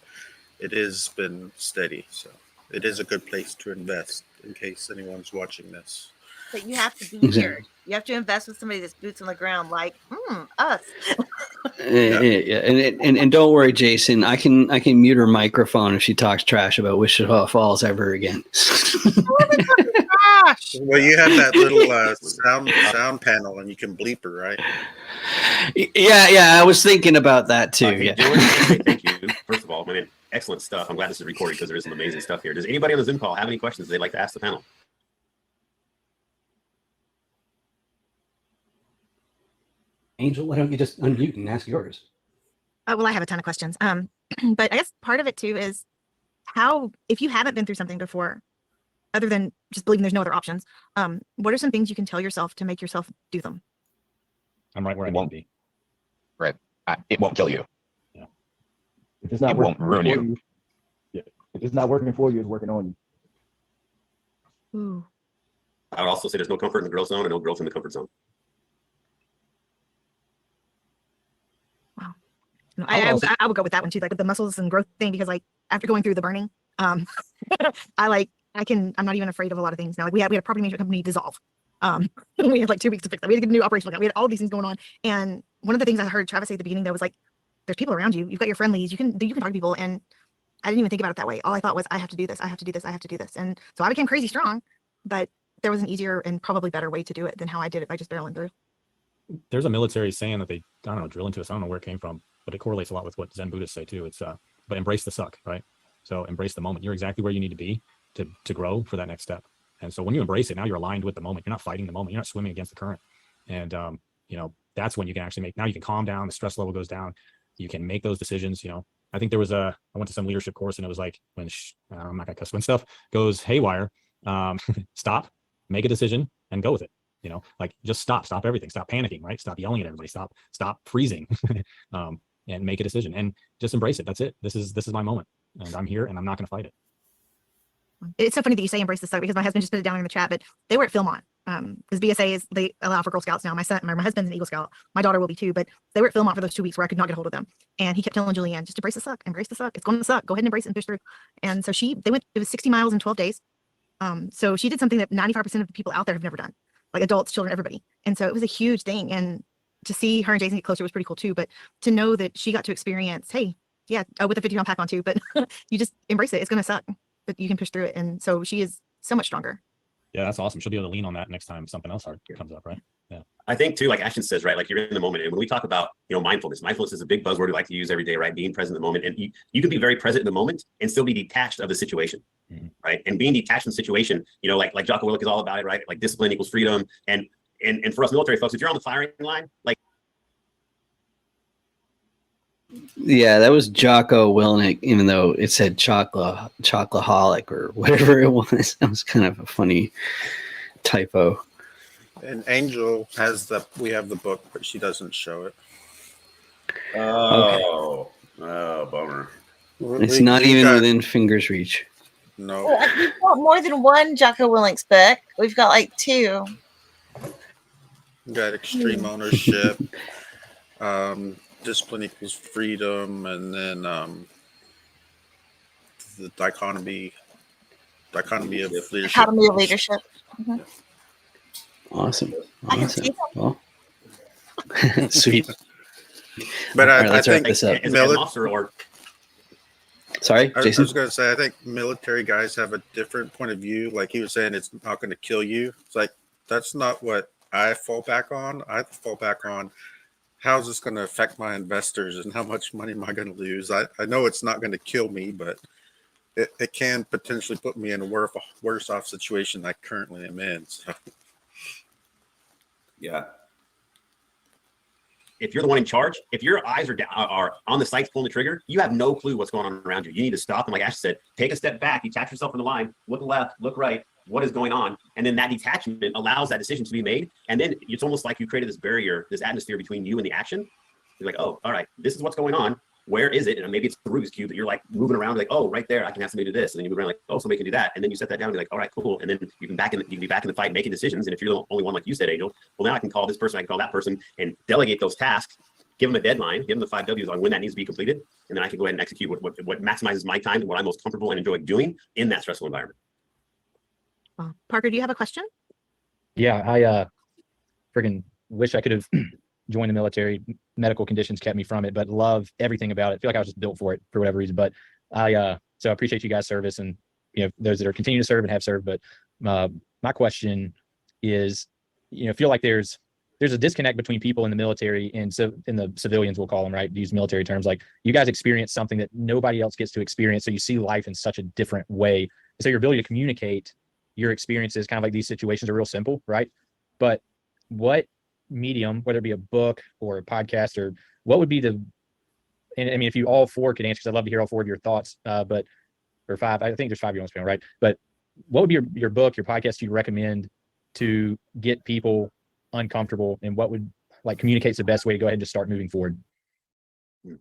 it has been steady. So it is a good place to invest in case anyone's watching this. But you have to be here. You have to invest with somebody that's boots on the ground, like us. Yeah. And don't worry, Jason. I can mute her microphone if she talks trash about Wichita Falls ever again. Gosh. Well, you have that little sound panel, and you can bleep her, right? Yeah. I was thinking about that too. Hey, Yeah. George, thank you. First of all, I mean, excellent stuff. I'm glad this is recorded because there is some amazing stuff here. Does anybody on the Zoom call have any questions they'd like to ask the panel? Angel, why don't you just unmute and ask yours? Well, I have a ton of questions. But I guess part of it too is how, if you haven't been through something before, other than just believing there's no other options, what are some things you can tell yourself to make yourself do them? I'm right where I It need to won't be. It won't kill you. If it's not It won't working ruin for you. Yeah. If it's not working for you, it's working on you. Ooh. I would also say there's no comfort in the growth zone and no growth in the comfort zone. I would go with that one too, like with the muscles and growth thing, because like after going through the burning, I'm not even afraid of a lot of things now. Like we had a property management company dissolve. We had like 2 weeks to fix that. We had to get a new operational account. We had all these things going on. And one of the things I heard Travis say at the beginning, though, was like, there's people around you. You've got your friendlies. You can talk to people. And I didn't even think about it that way. All I thought was, I have to do this. I have to do this. I have to do this. And so I became crazy strong, but there was an easier and probably better way to do it than how I did it by just barreling through. There's a military saying that they, I don't know, drill into us. I don't know where it came from, but it correlates a lot with what Zen Buddhists say too. It's but embrace the suck, right? So embrace the moment. You're exactly where you need to be to grow for that next step. And so when you embrace it, now you're aligned with the moment. You're not fighting the moment. You're not swimming against the current. And that's when you can actually now you can calm down. The stress level goes down. You can make those decisions. I think there was I went to some leadership course, and it was like when I'm not gonna cuss, when stuff goes haywire, stop, make a decision, and go with it. Like just stop everything, stop panicking, right? Stop yelling at everybody, stop freezing, and make a decision and just embrace it. That's it. This is my moment, and I'm here, and I'm not going to fight it. It's so funny that you say embrace the suck, because my husband just put it down in the chat, but they were at Philmont. Because BSA they allow for Girl Scouts now. My husband's an Eagle Scout. My daughter will be too, but they were at Philmont for those 2 weeks where I could not get hold of them. And he kept telling Julianne, just embrace the suck, embrace the suck. It's going to suck. Go ahead and embrace it and push through. And so they went, it was 60 miles in 12 days. So she did something that 95% of the people out there have never done, like adults, children, everybody. And so it was a huge thing. And to see her and Jason get closer was pretty cool too. But to know that she got to experience, hey, yeah, with a 50-pound pack on too, but you just embrace it. It's going to suck, but you can push through it. And so she is so much stronger. Yeah, that's awesome. She'll be able to lean on that next time something else hard comes up, right? I think too, like Ashton says, right? Like you're in the moment. And when we talk about, mindfulness is a big buzzword we like to use every day, right? Being present in the moment. And you can be very present in the moment and still be detached of the situation, right? And being detached from the situation, like Jocko Willink is all about it, right? Like discipline equals freedom. And for us military folks, if you're on the firing line, like. Yeah, that was Jocko Willink, even though it said chocolaholic or whatever it was. That was kind of a funny typo. And Angel we have the book, but she doesn't show it. Oh, bummer. It's not even within finger's reach. No. Well, we've got more than one Jocko Willink's book. We've got like 2. We got Extreme Ownership, Discipline Equals Freedom, and then the dichotomy of leadership. Dichotomy of Leadership. Awesome. I can see Well, sweet. But All right, I let's wrap think this up. As an officer or Sorry, I Jason? was going to say, I think military guys have a different point of view. Like he was saying, it's not going to kill you. It's like, that's not what I fall back on. I fall back on, how's this going to affect my investors and how much money am I going to lose? I know it's not going to kill me, but it can potentially put me in a worse off situation I currently am in. So. Yeah. If you're the one in charge, if your eyes are on the sights pulling the trigger, you have no clue what's going on around you. You need to stop. And like Ash said, take a step back, detach yourself from the line, look left, look right, what is going on? And then that detachment allows that decision to be made. And then it's almost like you created this barrier, this atmosphere between you and the action. You're like, oh, all right, this is what's going on. Where is it? And maybe it's the Rubik's Cube that you're like moving around, like, oh, right there, I can have somebody do this. And then you move around like, oh, somebody can do that. And then you set that down and be like, all right, cool. And then you can be back in the fight making decisions. And if you're the only one, like you said, Angel, well, now I can call this person, I can call that person and delegate those tasks, give them a deadline, give them the 5 W's on when that needs to be completed. And then I can go ahead and execute what maximizes my time and what I'm most comfortable and enjoy doing in that stressful environment. Parker, do you have a question? Yeah, I freaking wish I could have joined the military. Medical conditions kept me from it, but love everything about it. I feel like I was just built for it for whatever reason. But so I appreciate you guys' service and those that are continuing to serve and have served. But my question is, feel like there's a disconnect between people in the military and so in the civilians, we'll call them, right? Use military terms. Like you guys experience something that nobody else gets to experience. So you see life in such a different way. So your ability to communicate your experiences, kind of like these situations, are real simple, right? But what medium, whether it be a book or a podcast, or what would be and I mean, if you all 4 could answer, because I'd love to hear all 4 of your thoughts, or 5, I think there's 5 you want to right? But what would be your book, your podcast you'd recommend to get people uncomfortable, and what would communicates the best way to go ahead and just start moving forward? I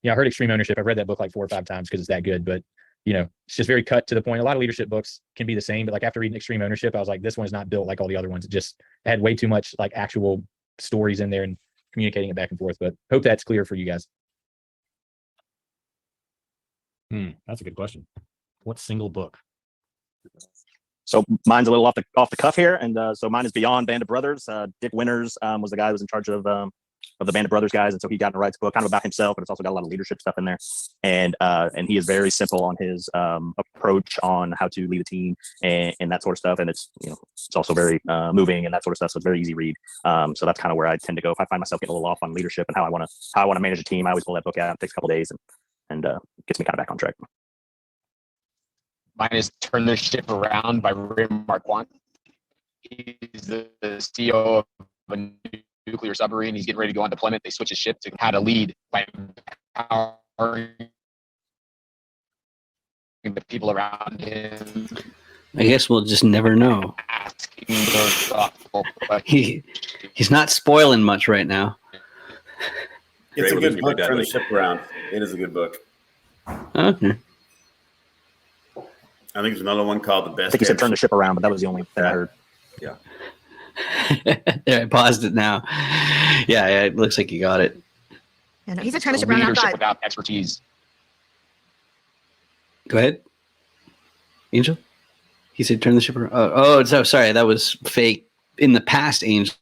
heard Extreme Ownership. I've read that book like 4 or 5 times because it's that good, but it's just very cut to the point. A lot of leadership books can be the same, but after reading Extreme Ownership, I was like, this one is not built like all the other ones. It had way too much actual stories in there and communicating it back and forth. But hope that's clear for you guys. That's a good question. What single book? So mine's a little off the cuff here, and so mine is Beyond Band of Brothers. Dick Winters was the guy who was in charge of the Band of Brothers guys, and so he got to write a book kind of about himself, but it's also got a lot of leadership stuff in there. And he is very simple on his approach on how to lead a team and that sort of stuff. And it's it's also very moving and that sort of stuff. So it's a very easy read. So that's kind of where I tend to go if I find myself getting a little off on leadership and how I want to manage a team. I always pull that book out. It takes a couple days and gets me kind of back on track. Mine is Turn the Ship Around by Ray Marquand. He's the CEO of a nuclear submarine. He's getting ready to go on deployment. They switch his ship to how to lead by empowering the people around him. I guess we'll just never know. Asking those thoughtful questions. He's not spoiling much right now. It's a good book. Turn the Ship Around. It is a good book. Okay. I think there's another one called The Best. I think you said Turn the Ship Around, but that was the only thing I heard. Yeah. There, I paused it now. Yeah, it looks like you got it. And he's a Turn the Ship Around Leadership outside. without expertise. Go ahead, Angel. He said turn the ship around. Oh, sorry, that was fake. In the past, Angel.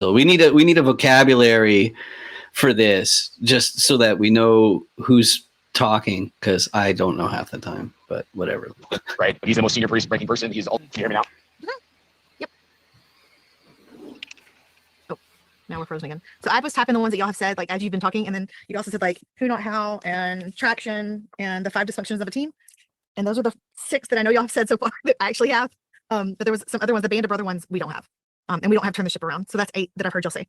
We need a vocabulary for this, just so that we know who's talking, because I don't know half the time. but whatever. Right. But he's the most senior breaking person. He's all. Can you hear me now? Yep. Oh, now we're frozen again. So I was typing the ones that y'all have said, like as you've been talking, and then you also said like who, not how, and traction, and the 5 dysfunctions of a team. And those are the 6 that I know y'all have said so far that I actually have. But there was some other ones, the band of brother ones we don't have. And we don't have turn the ship around. So that's 8 that I've heard y'all say.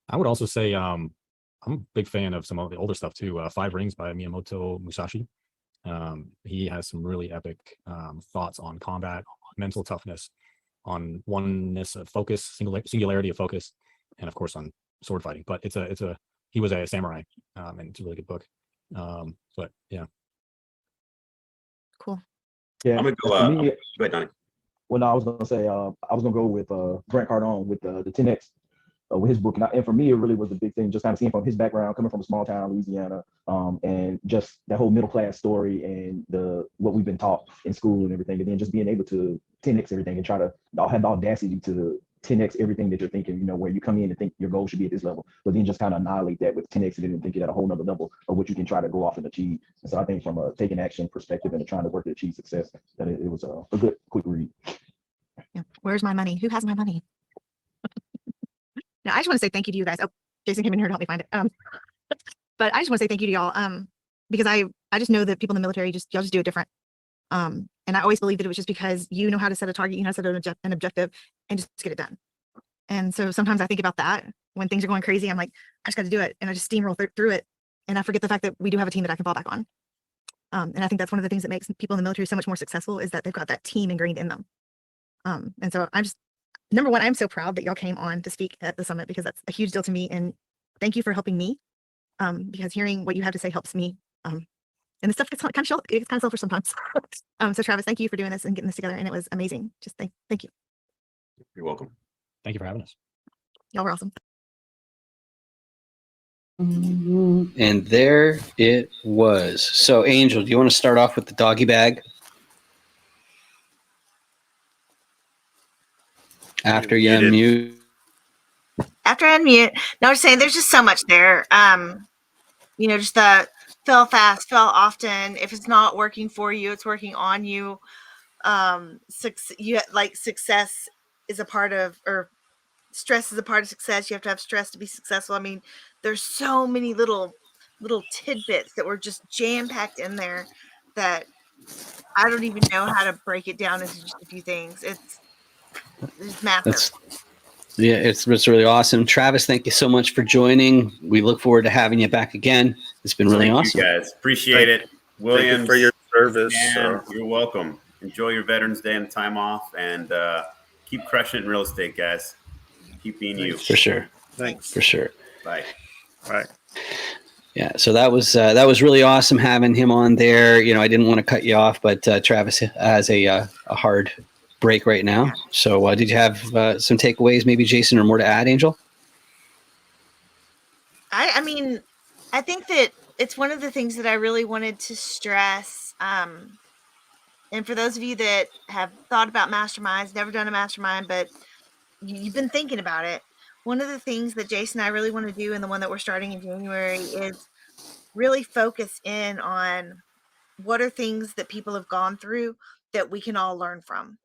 I would also say I'm a big fan of some of the older stuff too. 5 Rings by Miyamoto Musashi. He has some really epic thoughts on combat, on mental toughness, on oneness of focus, singularity of focus, and of course on sword fighting. But he was a samurai, and it's a really good book. But yeah. Cool. Yeah. I'm gonna go. For me, Go ahead, Donnie. well, no, I was gonna say I was gonna go with Grant Cardone with the 10X with his book, and for me it really was the big thing, just kind of seeing from his background, coming from a small town, Louisiana, and just that whole middle class story and what we've been taught in school and everything, and then just being able to 10X everything and try to have the audacity to 10X everything that you're thinking, where you come in and think your goal should be at this level, but then just kind of annihilate that with 10X it and think it at a whole nother level of what you can try to go off and achieve. And so I think from a taking action perspective and trying to work to achieve success, that it was a good quick read. Yeah. Where's my money? Who has my money? Now I just want to say thank you to you guys. Oh, Jason came in here to help me find it. But I just want to say thank you to y'all. Because I just know that people in the military y'all just do it different. And I always believed that it was just because you know how to set a target, you know how to set an objective, and just get it done. And so sometimes I think about that when things are going crazy. I'm like, I just got to do it, and I just steamroll through it, and I forget the fact that we do have a team that I can fall back on. And I think that's one of the things that makes people in the military so much more successful is that they've got that team ingrained in them. And so I'm just, number one, I'm so proud that y'all came on to speak at the summit, because that's a huge deal to me. And thank you for helping me, because hearing what you have to say helps me. And the stuff gets kind of selfish sometimes. So Travis, thank you for doing this and getting this together. And it was amazing. Just thank you. You're welcome. Thank you for having us. Y'all were awesome. And there it was. So Angel, do you want to start off with the doggy bag? After you unmute. After I unmute, no, I'm just saying there's just so much there. Just the fail fast, fail often. If it's not working for you, it's working on you. Success is a part of, or stress is a part of success. You have to have stress to be successful. I mean, there's so many little tidbits that were just jam-packed in there that I don't even know how to break it down into just a few things. It's massive. It's really awesome. Travis, thank you so much for joining. We look forward to having you back again. It's been really awesome. You guys, appreciate it. William, thank you for your service. You're welcome. Enjoy your Veterans Day and time off, and keep crushing it in real estate, guys. Keep being you. For sure. Thanks. For sure. Bye. Bye. Yeah, so that was really awesome having him on there. I didn't want to cut you off, but Travis has a hard break right now. So did you have some takeaways, maybe Jason, or more to add, Angel? I mean, I think that it's one of the things that I really wanted to stress. And for those of you that have thought about masterminds, never done a mastermind, but you've been thinking about it, one of the things that Jason and I really want to do, and the one that we're starting in January, is really focus in on what are things that people have gone through that we can all learn from.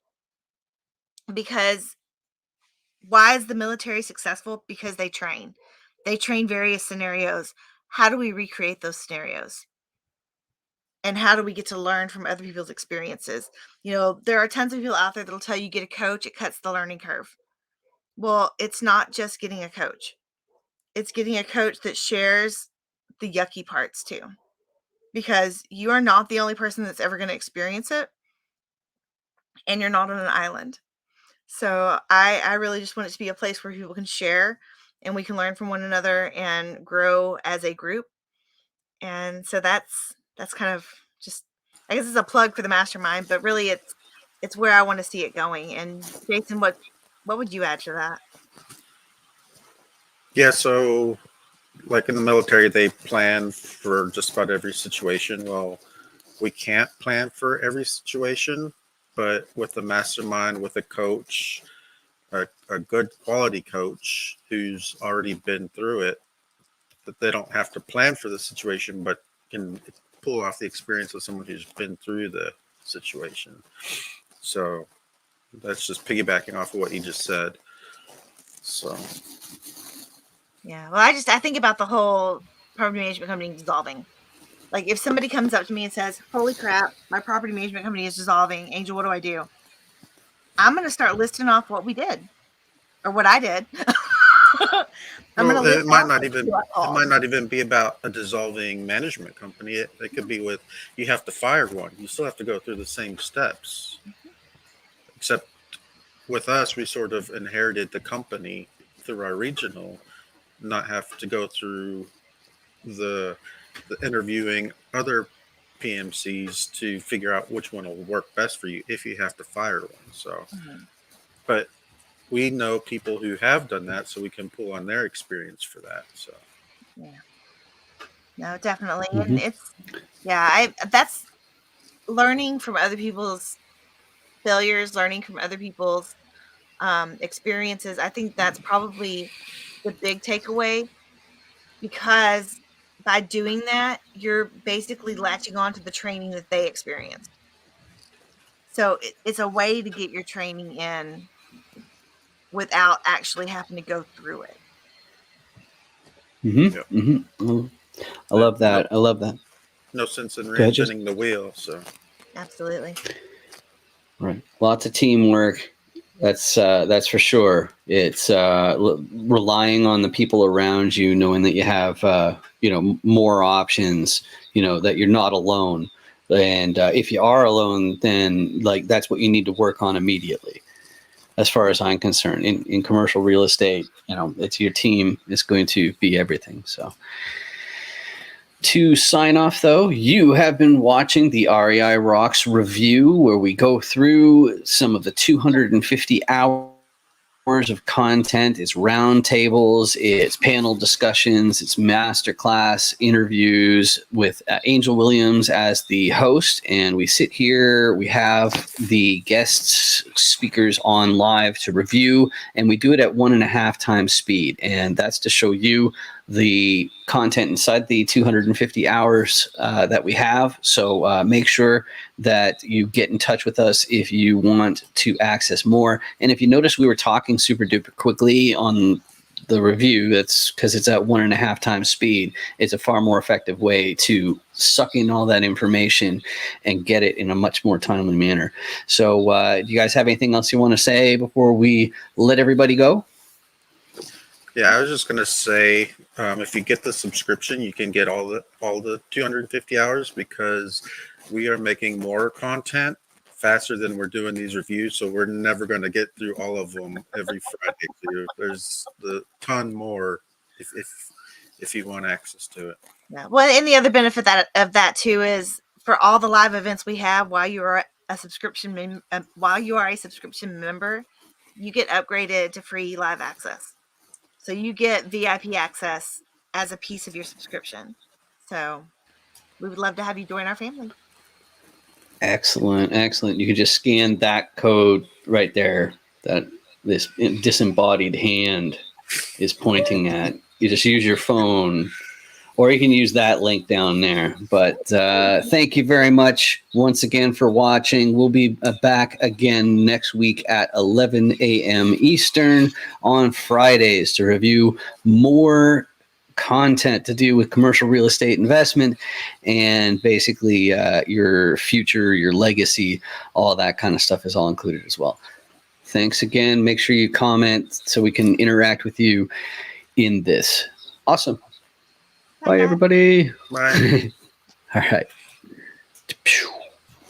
Because why is the military successful? Because they train various scenarios. How do we recreate those scenarios? And how do we get to learn from other people's experiences? There are tons of people out there that'll tell you get a coach, it cuts the learning curve. Well, it's not just getting a coach. It's getting a coach that shares the yucky parts too. Because you are not the only person that's ever going to experience it. And you're not on an island. So I really just want it to be a place where people can share and we can learn from one another and grow as a group. And so that's kind of just, I guess it's a plug for the mastermind, but really it's where I want to see it going. And Jason, what would you add to that? Yeah, so like in the military, they plan for just about every situation. Well, we can't plan for every situation, but with the mastermind, with a coach, a good quality coach who's already been through it, that they don't have to plan for the situation, but can pull off the experience of someone who's been through the situation. So that's just piggybacking off of what you just said. So Yeah. Well, I think about the whole property management company dissolving. Like if somebody comes up to me and says, "Holy crap, my property management company is dissolving. Angel, what do I do?" I'm going to start listing off what we did or what I did. I'm going to well, list it might off not even who I it called. might not even be about a dissolving management company. It could be with you have to fire one. You still have to go through the same steps, except with us, we sort of inherited the company through our regional, not have to go through the interviewing other PMCs to figure out which one will work best for you if you have to fire one. So, but we know people who have done that, so we can pull on their experience for that. So, Yeah. No, definitely. Mhm. And it's, yeah, that's learning from other people's failures, learning from other people's experiences. I think that's probably the big takeaway, because by doing that, you're basically latching on to the training that they experienced. So it's a way to get your training in without actually having to go through it. Mm-hmm. yep. Mm-hmm. I love that. I love that. No sense in Go ahead, Jess. reinventing the wheel. So, Absolutely. Right. Lots of teamwork. That's for sure. It's relying on the people around you, knowing that you have more options. That you're not alone. And if you are alone, then like that's what you need to work on immediately. As far as I'm concerned, in commercial real estate, it's your team is going to be everything. So. To sign off, though, you have been watching the REI Rocks review, where we go through some of the 250 hours of content. It's roundtables, it's panel discussions, it's masterclass interviews with Angel Williams as the host. And we sit here, we have the guests speakers on live to review, and we do it at 1.5 times speed. And that's to show you the content inside the 250 hours that we have. So make sure that you get in touch with us if you want to access more. And if you notice we were talking super duper quickly on the review, that's because it's at 1.5 times speed. It's a far more effective way to suck in all that information and get it in a much more timely manner. So do you guys have anything else you want to say before we let everybody go? yeah, I was just gonna say, if you get the subscription, you can get all the 250 hours because we are making more content faster than we're doing these reviews. So we're never going to get through all of them every Friday. Too. There's the ton more if you want access to it. Yeah. Well, and the other benefit of that too is for all the live events we have while you are a subscription member, you get upgraded to free live access. So you get VIP access as a piece of your subscription. So we would love to have you join our family. Excellent. You can just scan that code right there that this disembodied hand is pointing at. You just use your phone, or you can use that link down there. But thank you very much once again for watching. We'll be back again next week at 11 a.m. Eastern on Fridays to review more content to do with commercial real estate investment and basically your future, your legacy, all that kind of stuff is all included as well. Thanks again. Make sure you comment so we can interact with you in this. Awesome. Bye, everybody. Bye. All right.